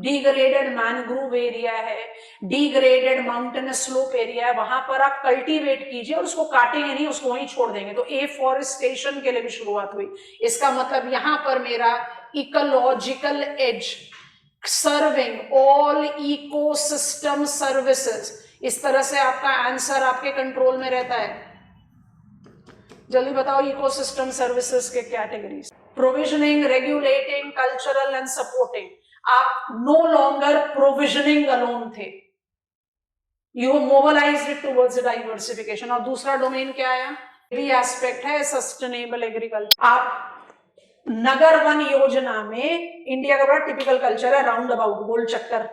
डिग्रेडेड मैनग्रोव एरिया है, डिग्रेडेड माउंटेनस स्लोप एरिया है, वहां पर आप कल्टीवेट कीजिए और उसको काटेंगे नहीं, उसको वहीं छोड़ देंगे। तो एफॉरेस्टेशन के लिए भी शुरुआत हुई। इसका मतलब यहां पर मेरा ecological edge, serving all ecosystem services, इस तरह से आपका आंसर आपके कंट्रोल में रहता है। जल्दी बताओ इकोसिस्टम सर्विसेज के categories. Provisioning, regulating, cultural and supporting. आप नो लॉन्गर प्रोविजनिंग अलोन थे, you mobilised it towards diversification. और दूसरा डोमेन क्या आया? भी एस्पेक्ट है सस्टेनेबल एग्रीकल्चर। आप नगर वन योजना में, इंडिया का बड़ा टिपिकल कल्चर है राउंड अबाउट, गोल चक्कर।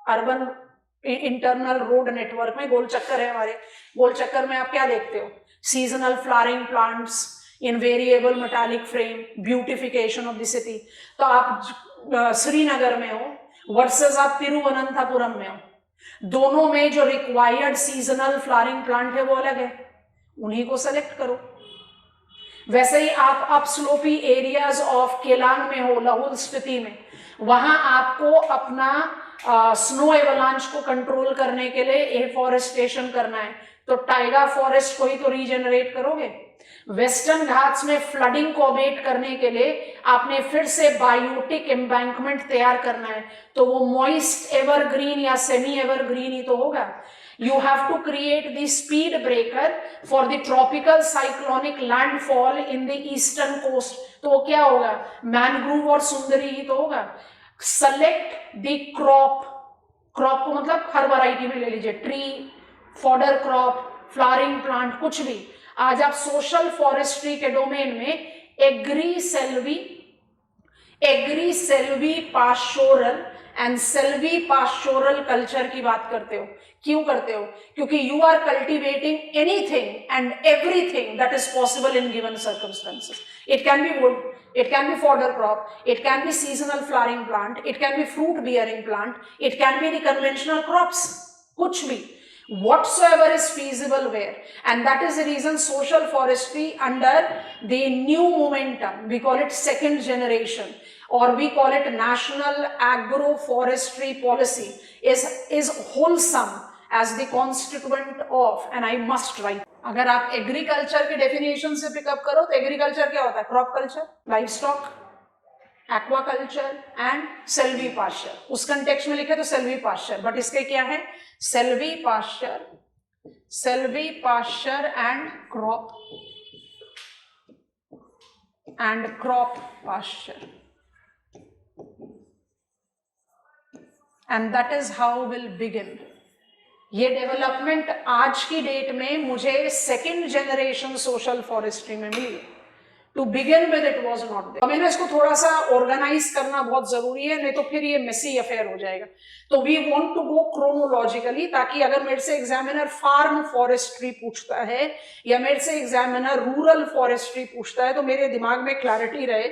अर्बन इंटरनल रोड नेटवर्क में गोल चक्कर है हमारे। गोल चक्कर में आप क्या देखते हो? Seasonal flowering plants in variable metallic frame, beautification of the city. तो आप श्रीनगर में हो वर्सेस आप तिरुवनंतपुरम में हो, दोनों में जो रिक्वायर्ड सीजनल फ्लावरिंग प्लांट है वो अलग है, उन्हीं को सेलेक्ट करो। वैसे ही आप up sloppy areas of Keylong में हो, लाहौल स्पीति में, वहां आपको अपना स्नो एवलांच को कंट्रोल करने के लिए एफॉरेस्टेशन करना है, तो टाइगा फॉरेस्ट को ही तो रीजनरेट करोगे। वेस्टर्न घाट्स में फ्लडिंग को अबेट करने के लिए आपने फिर से बायोटिक एम्बैंकमेंट तैयार करना है, तो वो मॉइस्ट एवरग्रीन या सेमी एवरग्रीन ही तो होगा। You have to create the speed breaker for the tropical cyclonic landfall in the eastern coast, तो क्या होगा? मैनग्रूव और सुंदरी ही तो होगा। सेलेक्ट द क्रॉप, क्रॉप को मतलब हर वैरायटी में ले लीजिए, tree, fodder crop, flowering plant, कुछ भी। आज आप सोशल फॉरेस्ट्री के डोमेन में agri silvi pastoral and silvi pastoral culture की बात करते हो। क्यों करते हो? क्योंकि you are cultivating anything and everything that is possible in given circumstances. It can be wood, it can be fodder crop, it can be seasonal flowering plant, it can be fruit bearing plant, it can be the conventional crops, kuch bhi, whatsoever is feasible where. And that is the reason social forestry under the new momentum, we call it second generation, or we call it national agroforestry policy, is wholesome as the constituent of, and I must write. अगर आप एग्रीकल्चर के डेफिनेशन से पिकअप करो तो एग्रीकल्चर क्या होता है? Crop culture, live stock, aquaculture and silvi pasture. उस कंटेक्स्ट में लिखे तो सेल्वी पास्चर, बट इसके क्या है? Silvi pasture and crop pasture, and that is how will begin. ये डेवलपमेंट आज की डेट में मुझे सेकेंड जनरेशन सोशल फॉरेस्ट्री में मिली है। To begin with it was not there. मैंने इसको थोड़ा सा ऑर्गेनाइज करना बहुत जरूरी है, नहीं तो फिर ये मेसी अफेयर हो जाएगा। तो we want to go chronologically, ताकि अगर मेरे से एग्जामिनर फार्म फॉरेस्ट्री पूछता है या मेरे से एग्जामिनर रूरल फॉरेस्ट्री पूछता है, तो मेरे दिमाग में क्लैरिटी रहे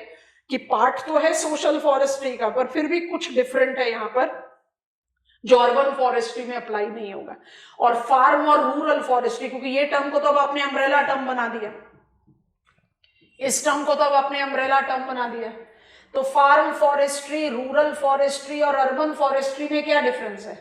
कि पार्ट तो है सोशल फॉरेस्ट्री का, पर फिर भी कुछ डिफरेंट है यहाँ पर जो अर्बन फॉरेस्ट्री में अप्लाई नहीं होगा। और फार्म और रूरल फॉरेस्ट्री, क्योंकि ये टर्म को तो अब आपने अम्ब्रेला टर्म बना दिया, इस टर्म को तो अब आपने अम्ब्रेला टर्म बना दिया। तो फार्म फॉरेस्ट्री, रूरल फॉरेस्ट्री और अर्बन फॉरेस्ट्री में क्या डिफरेंस है?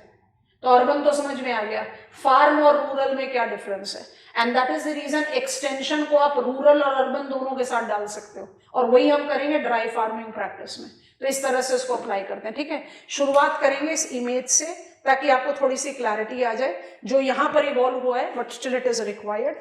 तो अर्बन तो समझ में आ गया, फार्म और रूरल में क्या डिफरेंस है? And that is the reason extension को आप रूरल और अर्बन दोनों के साथ डाल सकते हो, और वही हम करेंगे ड्राई फार्मिंग प्रैक्टिस में। तो इस तरह से इसको अप्लाई करते हैं, ठीक है। शुरुआत करेंगे इस इमेज से, ताकि आपको थोड़ी सी क्लैरिटी आ जाए जो यहां पर इवॉल्व हुआ है, but still it is required.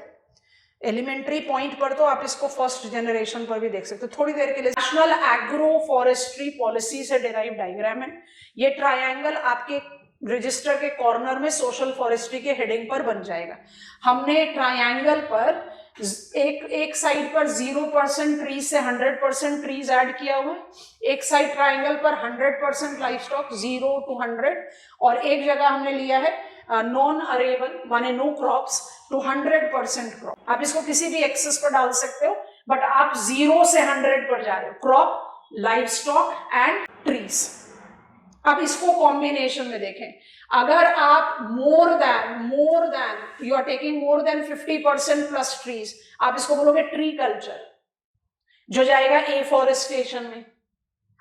Elementary point पर तो आप इसको फर्स्ट जनरेशन पर भी देख सकते हो। थोड़ी देर के लिए नेशनल एग्रो फॉरेस्ट्री पॉलिसी से डिराइव डायग्राम है। ये ट्रायंगल आपके रजिस्टर के कॉर्नर में सोशल फॉरेस्ट्री के हेडिंग पर बन जाएगा। हमने ट्रायंगल पर एक साइड पर 0% ट्रीज से 100% ट्रीज ऐड किया हुआ है, एक साइड ट्राइंगल पर 100% लाइफ स्टॉक 0 to 100, और एक जगह हमने लिया है नॉन अरेबल माने नो क्रॉप्स टू 100% क्रॉप। आप इसको किसी भी एक्सेस पर डाल सकते हो, बट आप 0 से 100 पर जा रहे हो, crop, life stock and trees. अब इसको कॉम्बिनेशन में देखें, अगर आप more than you are taking more than 50% plus trees, आप इसको बोलोगे ट्री कल्चर, जो जाएगा एफॉरेस्टेशन में।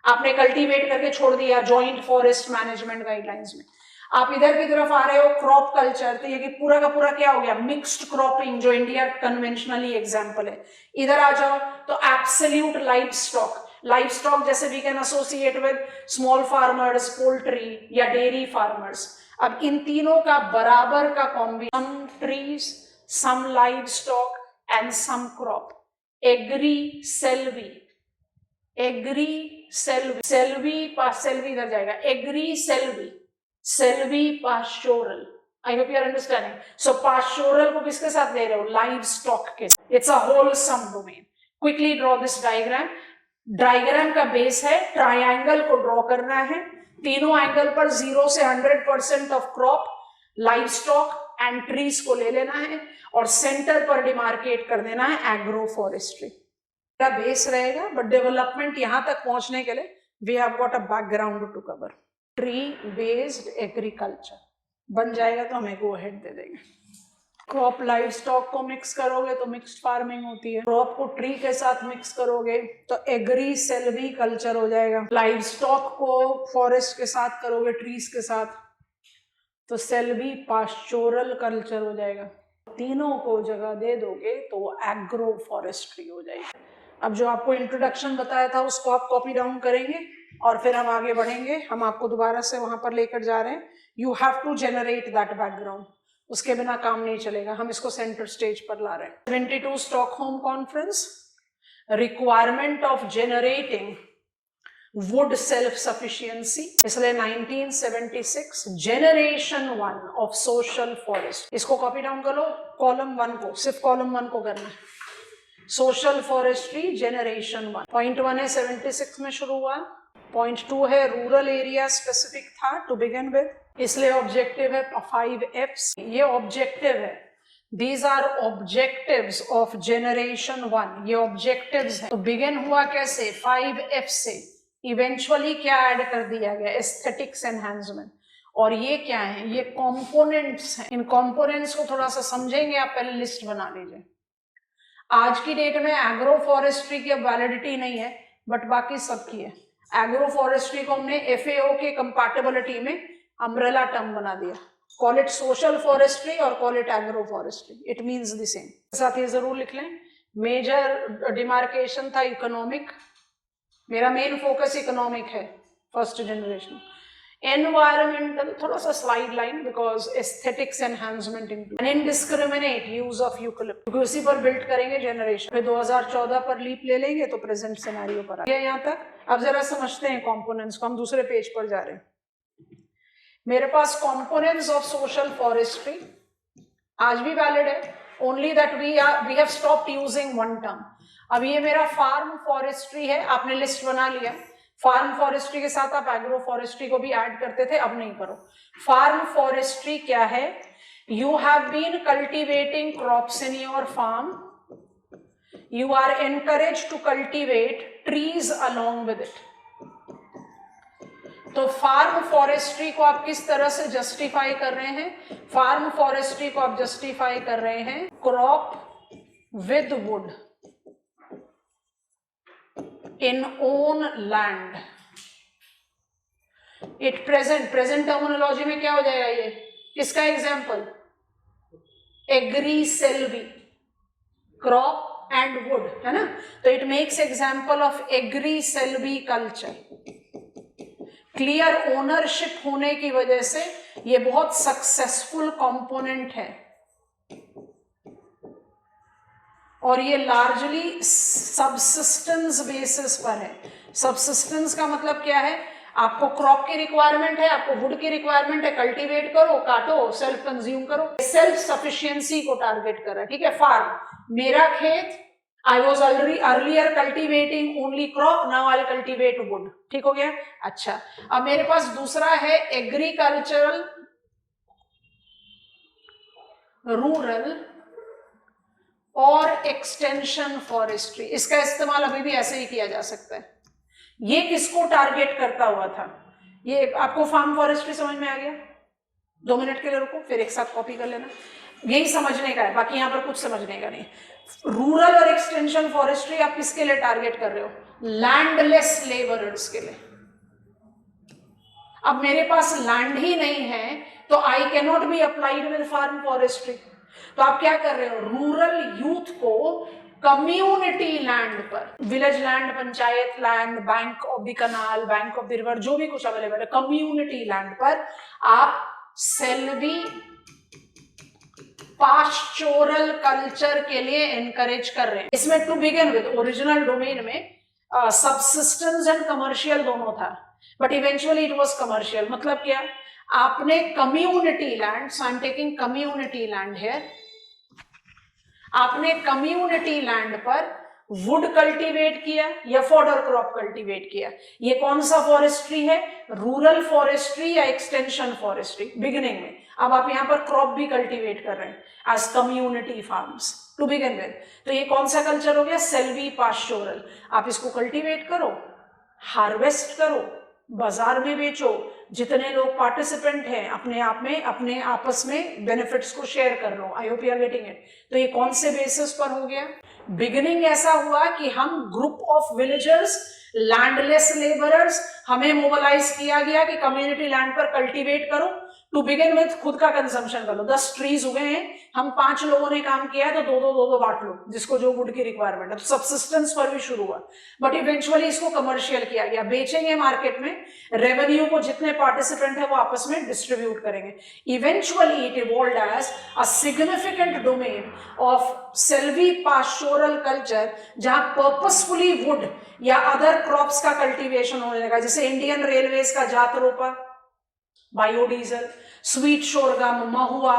आपने कल्टीवेट करके छोड़ दिया जॉइंट फॉरेस्ट मैनेजमेंट गाइडलाइंस में। आप इधर की तरफ आ रहे हो क्रॉप कल्चर, तो ये कि पूरा का पूरा क्या हो गया, मिक्स्ड क्रॉपिंग, जो इंडिया कन्वेंशनली एग्जाम्पल है। इधर आ जाओ तो एब्सोल्यूट लाइफ स्टॉक जैसे we can associate with small farmers, poultry या डेयरी फार्मर्स। अब इन तीनों का बराबर का combination, some trees, some live stock and some crop, agri silvi इधर जाएगा, agri silvi pastoral. I hope you are understanding. So pastoral को किसके साथ ले रहे हो, लाइव स्टॉक के साथ। It's a wholesome domain. Quickly draw this diagram का बेस है ट्राइंगल को ड्रॉ करना है, तीनों एंगल पर 0 से 100% of crop, live stock and trees को ले लेना है, और सेंटर पर डिमार्केट कर देना है एग्रो फॉरेस्ट्री का बेस रहेगा। बट डेवलपमेंट यहां तक पहुंचने के लिए we have got a background to cover. Tree based agriculture बन जाएगा तो हमें गो अहेड दे देंगे। क्रॉप लाइव स्टॉक को मिक्स करोगे तो मिक्स्ड फार्मिंग होती है, क्रॉप को ट्री के साथ मिक्स करोगे तो एग्री सेल्वी कल्चर हो जाएगा, लाइव स्टॉक को फॉरेस्ट के साथ करोगे, ट्रीज के साथ, तो सेल्वी पास्चोरल कल्चर हो जाएगा। तीनों को जगह दे दोगे तो एग्रो फॉरेस्ट्री हो जाएगी। अब जो आपको इंट्रोडक्शन बताया था उसको आप कॉपी डाउन करेंगे और फिर हम आगे बढ़ेंगे। हम आपको दोबारा से वहां पर लेकर जा रहे हैं। You have to generate that background, उसके बिना काम नहीं चलेगा। हम इसको सेंटर स्टेज पर ला रहे हैं। 22 Stockholm conference, requirement of generating would self sufficiency, इसलिए 1976 जनरेशन 1 ऑफ सोशल फॉरेस्ट। इसको कॉपी डाउन करो, कॉलम 1 को, सिर्फ कॉलम 1 को करना है। सोशल फॉरेस्ट्री जनरेशन 1, पॉइंट 1 है 76 में शुरू हुआ, पॉइंट 2 है रूरल एरिया स्पेसिफिक था टू बिगिन विद, इसलिए ऑब्जेक्टिव है 5 F's। ये ऑब्जेक्टिव है, these are objectives of generation 1, ये ऑब्जेक्टिव्स हैं। तो बिगिन हुआ कैसे, 5 F से, इवेंचुअली क्या ऐड कर दिया गया, एस्थेटिक्स एनहांसमेंट। और ये क्या है, ये कंपोनेंट्स हैं। इन कंपोनेंट्स को थोड़ा सा समझेंगे आप, पहले लिस्ट बना लीजिए। आज की डेट में एग्रो फॉरेस्ट्री की अब वैलिडिटी नहीं है, बट बाकी सबकी है। एग्रो फॉरेस्ट्री को हमने FAO के कंपैटिबिलिटी में अम्ब्रेला टर्म बना दिया। कॉल इट सोशल फॉरेस्ट्री और call it agro forestry, it means the same. साथ ये जरूर लिख लें, मेजर डिमार्केशन था इकोनॉमिक, मेरा मेन फोकस इकोनॉमिक है फर्स्ट जनरेशन। एनवायरमेंटल थोड़ा सा slide line, because aesthetics enhancement and indiscriminate use of eucalyptus, क्योंकि उसी पर बिल्ड करेंगे जनरेशन। फिर 2014 पर लीप ले लेंगे तो प्रेजेंट सिनेरियो पर आ यहाँ तक। अब जरा समझते हैं कंपोनेंट्स को, हम दूसरे पेज पर जा रहे हैं। मेरे पास कंपोनेंट्स ऑफ सोशल फॉरेस्ट्री आज भी वैलिड है, only that we have stopped using one term. अब ये मेरा फार्म फॉरेस्ट्री है, आपने लिस्ट बना लिया। फार्म फॉरेस्ट्री के साथ आप एग्रो फॉरेस्ट्री को भी ऐड करते थे, अब नहीं करो। फार्म फॉरेस्ट्री क्या है, you have been cultivating crops in your farm, you are encourage to cultivate trees along with it. तो फार्म फॉरेस्ट्री को आप किस तरह से जस्टिफाई कर रहे हैं, फार्म फॉरेस्ट्री को आप जस्टिफाई कर रहे हैं crop with wood in own land। it present terminology में क्या हो जाएगा, ये इसका example agri silvi, crop and wood, है ना। तो it makes example of agri silvi culture. Clear ownership होने की वजह से ये बहुत सक्सेसफुल कंपोनेंट है, और ये लार्जली सबसिस्टेंस बेसिस पर है। सबसिस्टेंस का मतलब क्या है, आपको क्रॉप की रिक्वायरमेंट है, आपको वुड की रिक्वायरमेंट है, कल्टीवेट करो, काटो, सेल्फ कंज्यूम करो, सेल्फ सफिशिएंसी को टारगेट कर रहा है, ठीक है। फार्म मेरा खेत, I was earlier cultivating only crop, now I cultivate would, ठीक हो गया। अच्छा, अब मेरे पास दूसरा है एग्रीकल्चरल रूरल और एक्सटेंशन फॉरेस्ट्री। इसका इस्तेमाल अभी भी ऐसे ही किया जा सकता है। ये किसको टारगेट करता हुआ था? ये आपको फार्म फॉरेस्ट्री समझ में आ गया? 2 मिनट के लिए रुको, फिर एक साथ कॉपी कर लेना। यही समझने का है, बाकी यहां पर कुछ समझने का नहीं। रूरल और एक्सटेंशन फॉरेस्ट्री आप किसके लिए टारगेट कर रहे हो? लैंडलेस लेबरर्स के लिए। अब मेरे पास लैंड ही नहीं है तो I can not be applied with farm forestry. तो आप क्या कर रहे हो? रूरल यूथ को कम्युनिटी लैंड पर, village land, panchayat land, bank of the canal, bank of the river, जो भी कुछ अवेलेबल है, कम्युनिटी लैंड पर आप सेल्वी पास्चोरल कल्चर के लिए एनकरेज कर रहे हैं। इसमें to begin with original domain में सबसिस्टेंस एंड कमर्शियल दोनों था, but eventually it was commercial. मतलब क्या? आपने community land, so I am taking community land here, आपने कम्युनिटी लैंड पर वुड कल्टीवेट किया या फॉडर क्रॉप कल्टीवेट किया। ये कौन सा फॉरेस्ट्री है? रूरल फॉरेस्ट्री या एक्सटेंशन फॉरेस्ट्री बिगिनिंग में। अब आप यहां पर क्रॉप भी कल्टीवेट कर रहे हैं as community farms to begin with. तो ये कौन सा कल्चर हो गया? सेल्वी पास्चोरल। आप इसको कल्टीवेट करो, हार्वेस्ट करो, बाजार में बेचो, जितने लोग पार्टिसिपेंट हैं अपने आप में, अपने आपस में बेनिफिट्स को शेयर कर लो। I hope you are getting it. तो ये कौन से बेसिस पर हो गया? बिगिनिंग ऐसा हुआ कि हम group of villagers, landless labourers, हमें मोबिलाइज किया गया कि कम्युनिटी लैंड पर कल्टीवेट करो। टू बिगिन विद खुद का कंजम्पशन कर लो। 10 ट्रीज उगे हैं, हम 5 लोगों ने काम किया है तो दो बांट लो, जिसको जो वुड की रिक्वायरमेंट है। तो सबसिस्टेंस पर भी शुरू हुआ, बट इवेंचुअली इसको कमर्शियल किया गया। बेचेंगे मार्केट में, रेवेन्यू को जितने पार्टिसिपेंट है वो आपस में डिस्ट्रीब्यूट करेंगे। Eventually it evolved as a significant domain of silvipastoral culture, जहां पर्पसफुली वुड या अदर क्रॉप्स का कल्टीवेशन होने लगा। जैसे इंडियन रेलवेज का जात रोपा, बायोडीजल, स्वीट शोरगम, महुआ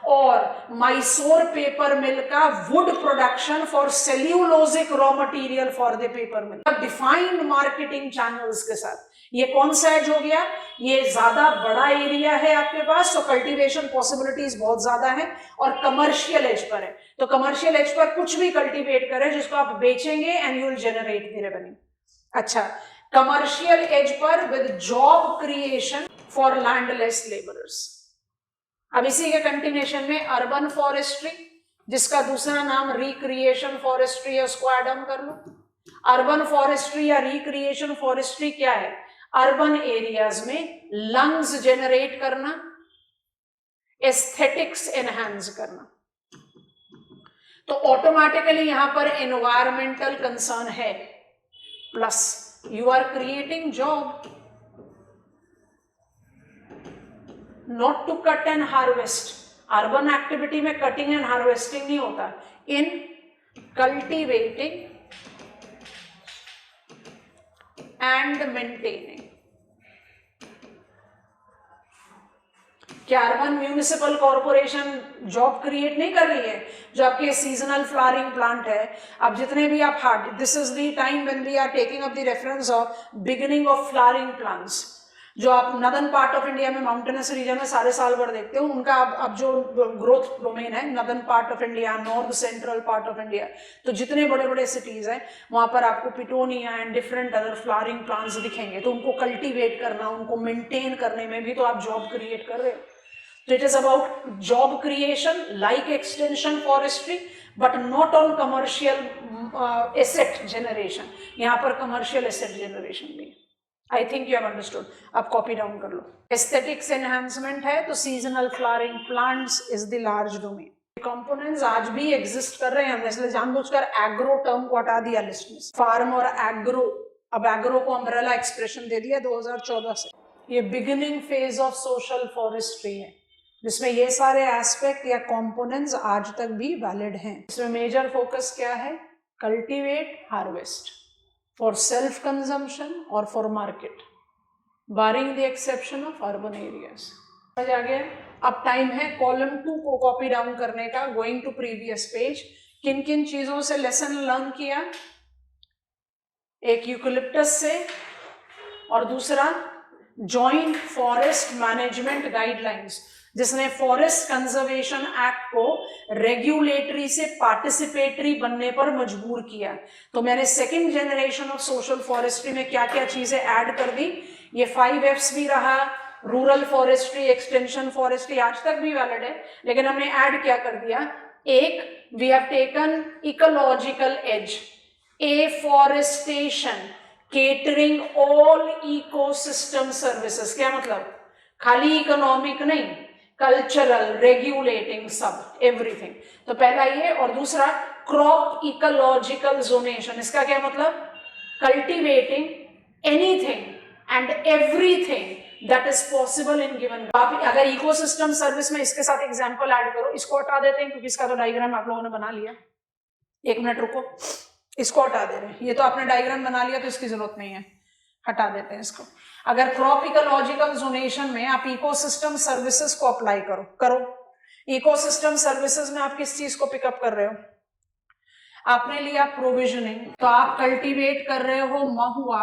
और मैसूर पेपर मिल का would production for cellulosic raw material for the paper mill, defined marketing channels के साथ। ये कौन सा एज हो गया? ये ज्यादा बड़ा एरिया है आपके पास, तो कल्टीवेशन पॉसिबिलिटीज बहुत ज्यादा है, और कमर्शियल एज पर है। तो कमर्शियल एज पर कुछ भी कल्टीवेट करें जिसको आप बेचेंगे and you will generate the revenue. अच्छा, कमर्शियल एज पर with job creation for landless labourers. अब इसी के कंटिन्यूएशन में अर्बन फॉरेस्ट्री, जिसका दूसरा नाम रिक्रिएशन फॉरेस्ट्री है, उसको एड ऑन कर लो। अर्बन फॉरेस्ट्री या रिक्रिएशन फॉरेस्ट्री क्या है? अर्बन एरियाज में लंग्स जनरेट करना, एस्थेटिक्स एनहांस करना। तो ऑटोमेटिकली यहां पर एनवायरमेंटल कंसर्न है, plus you are creating job. Not to cut and harvest, urban activity में कटिंग एंड हार्वेस्टिंग नहीं होता। In cultivating and maintaining. क्या urban municipal corporation job create नहीं कर रही है? जो आपके सीजनल फ्लावरिंग प्लांट है, अब जितने भी आप hard, this is the time when we are taking up the reference of beginning of flowering plants. जो आप नदर्न पार्ट ऑफ इंडिया में, माउंटेनस रीजन में सारे साल भर देखते हो, उनका अब जो ग्रोथ डोमेन है, northern part of India, north central part of India, तो जितने बड़े बड़े सिटीज हैं वहां पर आपको petunia and different other flowering plants दिखेंगे। तो उनको कल्टीवेट करना, उनको मेंटेन करने में भी तो आप जॉब क्रिएट कर रहे हो। तो it is about job creation like extension forestry, but not on commercial asset generation. यहाँ पर कमर्शियल एसेट जनरेशन भी है। I think you have understood. अब कॉपी डाउन कर लो। एस्थेटिक्स एनहांसमेंट है तो seasonal flowering plants is the large domain. Components आज भी एग्जिस्ट कर रहे हैं, हमने इसलिए जानबूझकर एग्रो टर्म को हटा दिया लिस्ट में। फार्म और एग्रो, अब एग्रो को अम्ब्रेला एक्सप्रेशन दे दिया 2014 से। ये beginning phase of social forestry है, जिसमें ये सारे एस्पेक्ट या कंपोनेंट्स आज तक भी वैलिड हैं। इसमें मेजर फोकस क्या है? Cultivate, harvest for self consumption or for market, barring the exception of urban areas। समझ आ गया? अब टाइम है कॉलम 2 को कॉपी डाउन करने का, गोइंग टू प्रीवियस पेज। किन किन चीजों से लेसन लर्न किया? एक यूकलिप्टस से और दूसरा जॉइंट फॉरेस्ट मैनेजमेंट गाइडलाइंस, जिसने फॉरेस्ट कंजर्वेशन एक्ट को रेगुलेटरी से पार्टिसिपेटरी बनने पर मजबूर किया। तो मैंने second generation of social forestry में क्या क्या चीजें ऐड कर दी। ये 5Fs भी रहा, रूरल फॉरेस्ट्री, एक्सटेंशन फॉरेस्ट्री आज तक भी वैलिड है, लेकिन हमने ऐड क्या कर दिया? एक, we have taken ecological edge, afforestation, catering all ecosystem services. क्या मतलब? खाली इकोनॉमिक नहीं, कल्चरल, रेगुलेटिंग, सब, एवरीथिंग। तो पहला ये, और दूसरा क्रॉप इकोलॉजिकल जोनेशन। इसका क्या मतलब? Cultivating anything and everything that is possible in given. आप अगर इकोसिस्टम सर्विस में इसके साथ एग्जांपल ऐड करो, इसको हटा देते हैं क्योंकि इसका तो डायग्राम आप लोगों ने बना लिया। एक मिनट रुको, इसको हटा दे रहे हैं, ये तो आपने डायग्राम बना लिया तो इसकी जरूरत नहीं है, हटा देते हैं इसको। अगर क्रॉप इकोलॉजिकल जोनेशन में आप इकोसिस्टम सर्विसेज को अप्लाई करो। इकोसिस्टम सर्विसेज में आप किस चीज को पिकअप कर रहे हो? आपने लिया प्रोविजनिंग, तो आप कल्टीवेट कर रहे हो महुआ,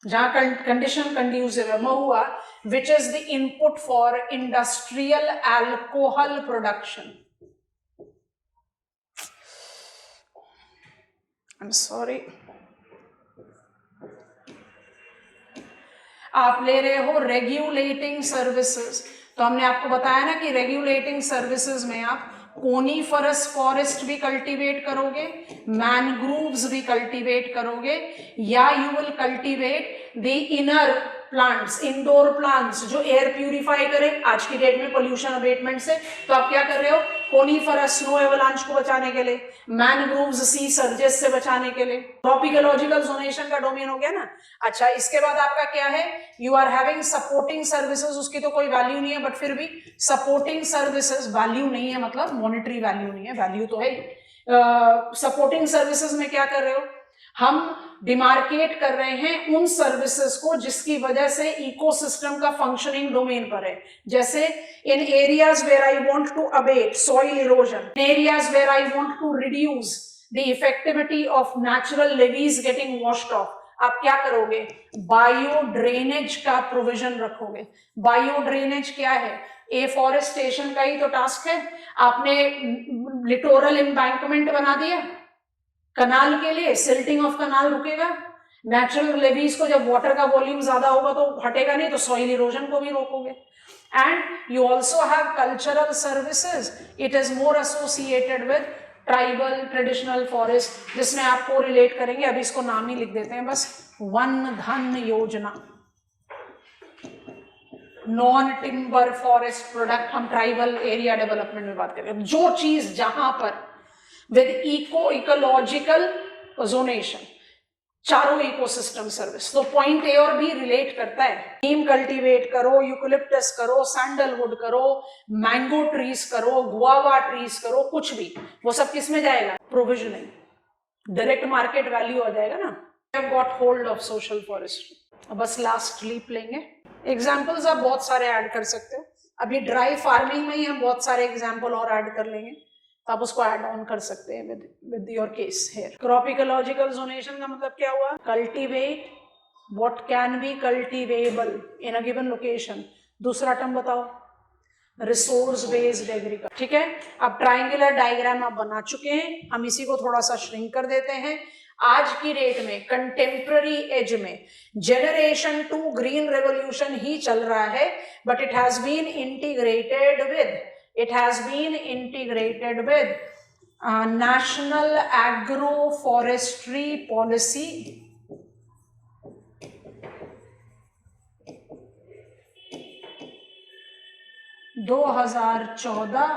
जहां कंडीशन कंड्यूसिव है, mahua which is the input for industrial alcohol production. I am sorry, आप ले रहे हो रेगुलेटिंग सर्विसेज। तो हमने आपको बताया ना कि रेगुलेटिंग सर्विसेज में आप कोनीफरस फॉरेस्ट भी कल्टीवेट करोगे, मैनग्रूव्स भी कल्टीवेट करोगे, या you will cultivate the inner plants, indoor plants जो एयर प्यूरिफाई करें आज की डेट में पोल्यूशन अबेटमेंट से। तो आप क्या कर रहे हो? कोनीफरस स्नो एवलांच को बचाने के लिए, मैनग्रूव्स सी सर्जेस से बचाने के लिए। क्रॉप इकोलॉजिकल जोनेशन का डोमेन हो गया ना। अच्छा, इसके बाद आपका क्या है? You are having supporting services. उसकी तो कोई वैल्यू नहीं है, बट फिर भी सपोर्टिंग सर्विसेज, वैल्यू नहीं है मतलब मॉनेटरी वैल्यू नहीं है, वैल्यू तो है। सपोर्टिंग सर्विसेज में क्या कर रहे हो? हम डिमार्केट कर रहे हैं उन सर्विसेज को जिसकी वजह से इकोसिस्टम का फंक्शनिंग डोमेन पर है। जैसे in areas where I want to abate soil erosion, in areas where I want to reduce the effectivity of natural levees getting washed off, आप क्या करोगे? बायो ड्रेनेज का प्रोविजन रखोगे। बायो ड्रेनेज क्या है? एफॉरेस्टेशन का ही तो टास्क है। आपने लिटोरल एम्बैंकमेंट बना दिया कनाल के लिए, सिल्टिंग ऑफ कनाल रुकेगा। नेचुरल लेवीज को जब वाटर का वॉल्यूम ज्यादा होगा तो हटेगा नहीं, तो सॉइल इरोजन को भी रोकोगे। And you also have cultural services, it is more associated with tribal traditional forest, जिसमें आपको रिलेट करेंगे। अभी इसको नाम ही लिख देते हैं बस, वन धन योजना, नॉन टिम्बर फॉरेस्ट प्रोडक्ट। हम ट्राइबल एरिया डेवलपमेंट में बात करें, जो चीज जहां पर विद इकोलॉजिकल जोनेशन, चारों इकोसिस्टम सर्विस। तो पॉइंट ए और बी रिलेट करता है। नीम कल्टीवेट करो, यूकलिप्टस करो, सैंडलवुड करो, मैंगो ट्रीज करो, गुआवा ट्रीज करो, कुछ भी, वो सब किस में जाएगा? प्रोविजनिंग, डायरेक्ट मार्केट वैल्यू आ जाएगा ना। Have got hold of social forestry. बस लास्ट लीप लेंगे। एग्जाम्पल्स आप बहुत सारे ऐड कर सकते हो। अभी ड्राई फार्मिंग में ही हम बहुत सारे एग्जाम्पल और ऐड कर लेंगे, तो आप उसको ऐड ऑन कर सकते हैं with your case here. Crop ecological zonation का मतलब क्या हुआ? Cultivate what can be cultivable in a given location. दूसरा टर्म बताओ, रिसोर्स बेस्ड एग्रीकल्चर। ठीक है, अब ट्राइंगुलर डायग्राम आप बना चुके हैं, हम इसी को थोड़ा सा श्रिंक कर देते हैं। आज की डेट में कंटेम्प्ररी एज में जनरेशन 2 ग्रीन रेवोल्यूशन ही चल रहा है, but it has been integrated with National Agroforestry Policy 2014,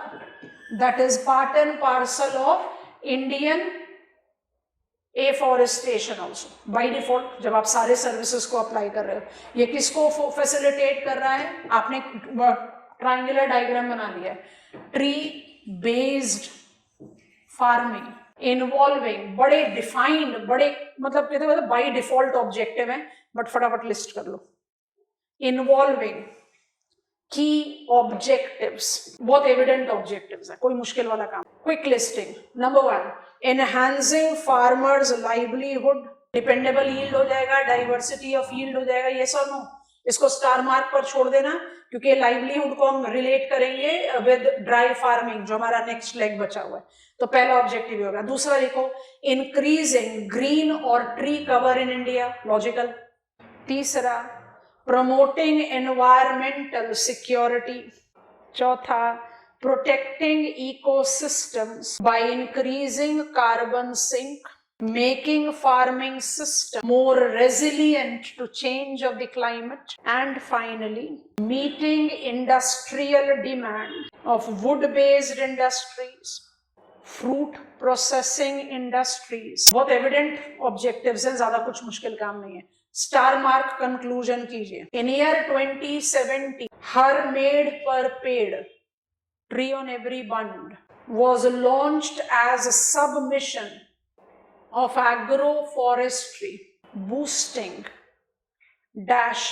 that is part and parcel of Indian afforestation also by default. जब आप सारे सर्विसेज को अप्लाई कर रहे हो, ये किसको फैसिलिटेट कर रहा है? आपने ट्राइंगुलर डायग्राम बना लिया है। ट्री बेस्ड फार्मिंग इन्वॉल्विंग, बड़े डिफाइंड, बड़े मतलब कहते हैं बाई डिफॉल्ट ऑब्जेक्टिव है, बट फटाफट लिस्ट कर लो। इन्वॉल्विंग की ऑब्जेक्टिव्स, बहुत एविडेंट ऑब्जेक्टिव्स है, कोई मुश्किल वाला काम। Quick listing. Number 1, enhancing farmers livelihood, dependable yield हो जाएगा, डाइवर्सिटी ऑफ यील्ड हो जाएगा, यस और नो। इसको स्टार मार्क पर छोड़ देना, क्योंकि लाइवलीहुड को हम रिलेट करेंगे विद ड्राई फार्मिंग, जो हमारा नेक्स्ट लेग बचा हुआ है। तो पहला ऑब्जेक्टिव होगा। दूसरा देखो, इंक्रीजिंग ग्रीन और tree cover in India, logical. तीसरा, प्रमोटिंग एनवायरमेंटल सिक्योरिटी। चौथा, protecting ecosystems by increasing carbon sink, making farming system more resilient to change of the climate, and finally meeting industrial demand of wood-based industries, fruit processing industries। बहुत एविडेंट ऑब्जेक्टिव्स हैं, ज्यादा कुछ मुश्किल काम नहीं है। स्टार मार्क कंक्लूजन कीजिए। इन ईयर 2070 हर मेड पर पेड़, tree on every bund, was launched as a submission of agroforestry boosting dash,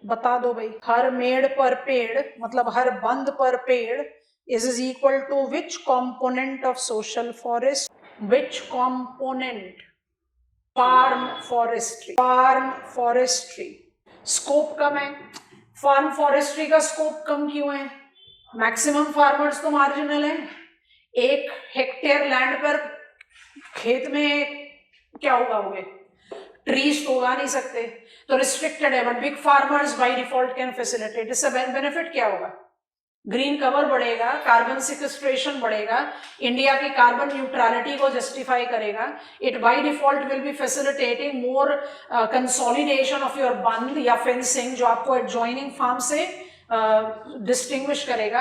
बता दो भाई, हर मेड़ पर पेड़ मतलब हर बंद पर पेड़ is equal to which component of social forest, which component, farm forestry, farm forestry। Scope कम है, फार्म फॉरेस्ट्री का स्कोप कम क्यों है? मैक्सिमम फार्मर्स तो मार्जिनल है, 1 हेक्टेयर लैंड पर खेत में क्या उगाओगे? ट्रीज तो उगा नहीं सकते, तो रिस्ट्रिक्टेड है, but big farmers by default can facilitate. इससे बेनिफिट क्या होगा? ग्रीन कवर बढ़ेगा, कार्बन सिक्वेस्ट्रेशन बढ़ेगा, इंडिया की कार्बन न्यूट्रलिटी को जस्टिफाई करेगा। It by default will be facilitating more consolidation of your बंद या फेंसिंग, जो आपको एडजॉइनिंग फार्म से distinguish करेगा।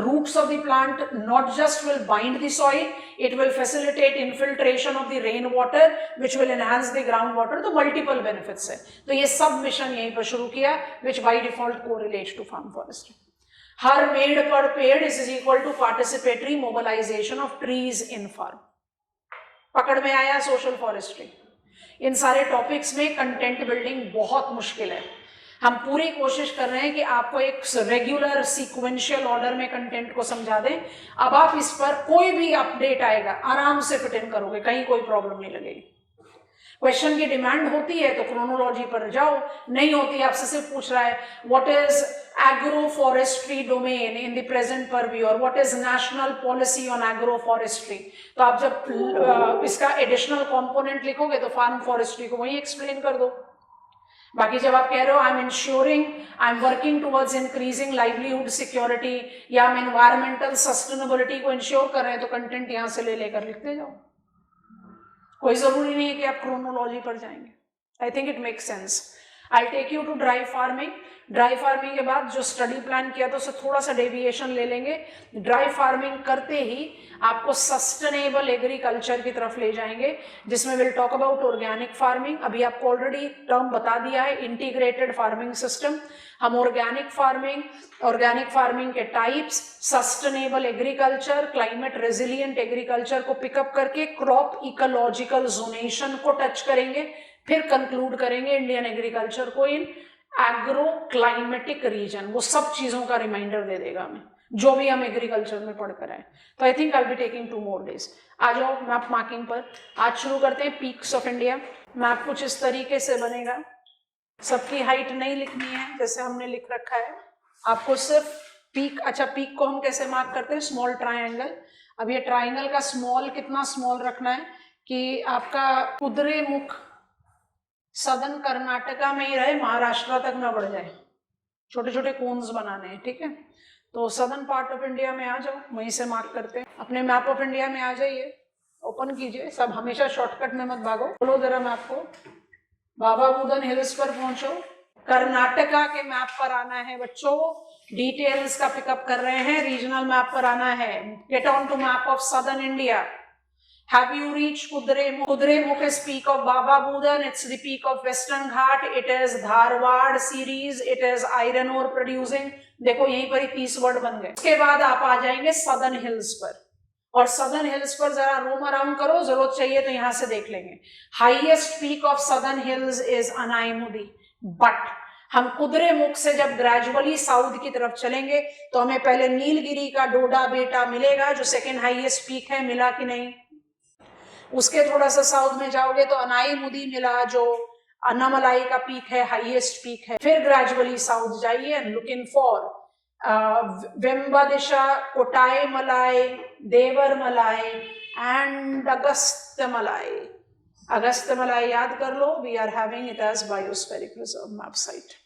Roots of the plant not just will bind the soil, it will facilitate infiltration of the rain water, which will enhance the groundwater। तो multiple benefits है। तो ये सब मिशन यहीं पर शुरू किया, which by default correlates to farm forestry। Her made पर पेड़ is equal to participatory mobilization of trees in farm। पकड़ में आया सोशल फॉरेस्ट्री। इन सारे टॉपिक्स में कंटेंट बिल्डिंग बहुत मुश्किल है। हम पूरी कोशिश कर रहे हैं कि आपको एक रेगुलर सीक्वेंशियल ऑर्डर में कंटेंट को समझा दें। अब आप इस पर कोई भी अपडेट आएगा आराम से फिट इन करोगे, कहीं कोई प्रॉब्लम नहीं लगेगी। क्वेश्चन की डिमांड होती है तो क्रोनोलॉजी पर जाओ, नहीं होती आपसे सिर्फ पूछ रहा है what is agro forestry domain in the present purview और what is national policy on agro forestry. तो आप जब इसका एडिशनल कंपोनेंट लिखोगे तो फार्म फॉरेस्ट्री को वही एक्सप्लेन कर दो। बाकी जब आप कह रहे हो I am ensuring, I am working towards increasing livelihood security या हम एनवायरमेंटल सस्टेनेबिलिटी को इंश्योर कर रहे हैं, तो कंटेंट यहां से ले लेकर लिखते जाओ। कोई जरूरी नहीं है कि आप क्रोनोलॉजी पर जाएंगे। I think it makes sense. I take you to dry farming. Dry farming के बाद जो स्टडी प्लान किया था उससे थोड़ा सा डेविएशन ले लेंगे। ड्राई फार्मिंग करते ही आपको सस्टेनेबल एग्रीकल्चर की तरफ ले जाएंगे, जिसमें will talk about organic farming. अभी आपको ऑलरेडी टर्म बता दिया है, इंटीग्रेटेड फार्मिंग सिस्टम। हम ऑर्गेनिक फार्मिंग के types, sustainable agriculture, climate resilient agriculture को पिकअप करके क्रॉप इकोलॉजिकल जोनेशन को टच करेंगे, फिर कंक्लूड करेंगे इंडियन एग्रीकल्चर को इन एग्रो क्लाइमेटिक रीजन। वो सब चीजों का रिमाइंडर दे देगा हमें जो भी हम एग्रीकल्चर में पढ़कर आए। तो I think I be taking 2 more days। आ जाओ मैप मार्किंग पर। आज शुरू करते हैं पीक्स ऑफ इंडिया। मैप कुछ इस तरीके से बनेगा। सबकी हाइट नहीं लिखनी है जैसे हमने लिख रखा है, आपको सिर्फ पीक। अच्छा, पीक को हम कैसे मार्क करते हैं? Small triangle. अब ये ट्राइंगल का स्मॉल कितना स्मॉल रखना है कि आपका कुद्रेमुख सदर्न कर्नाटका में ही रहे, महाराष्ट्र तक ना बढ़ जाए। छोटे छोटे कोन्स बनाने हैं, ठीक है? तो सदर्न पार्ट ऑफ इंडिया में आ जाओ, वहीं से मार्क करते हैं। अपने मैप ऑफ इंडिया में आ जाइए, ओपन कीजिए। सब हमेशा शॉर्टकट में मत भागो, बोलो जरा मैप को। बाबा बुदन हिल्स पर पहुंचो, कर्नाटका के मैप पर आना है बच्चों। डिटेल्स का पिकअप कर रहे हैं, रीजनल मैप पर आना है। Get on to map of southern India. Have you reached Kudremukh? Kudremukh is peak of Baba Budan. It's the peak of Western Ghat. It is Dharwad series. It is iron ore producing. देखो यहीं पर ही 30 वर्ड बन गए। उसके बाद आप आ जाएंगे सदर्न हिल्स पर, और सदर्न हिल्स पर जरा रोम अराउंड करो, जरूरत चाहिए तो यहां से देख लेंगे। Highest peak of southern hills is Anamudi, but हम कुद्रेमुख से जब ग्रेजुअली साउथ की तरफ चलेंगे तो हमें पहले नीलगिरी का डोडा बेटा मिलेगा जो सेकेंड हाईएस्ट पीक है, मिला कि नहीं। उसके थोड़ा सा साउथ में जाओगे तो अनाई मुदी मिला जो अन्नामलाई का पीक है, हाईएस्ट पीक है। फिर ग्रेजुअली साउथ जाइए एंड लुकिंग फॉर वेम्बदिशा, कोटाई मलाई, देवर मलाई एंड अगस्त मलाई। अगस्त मलाई याद कर लो, we are having it as biospheric reserve map site.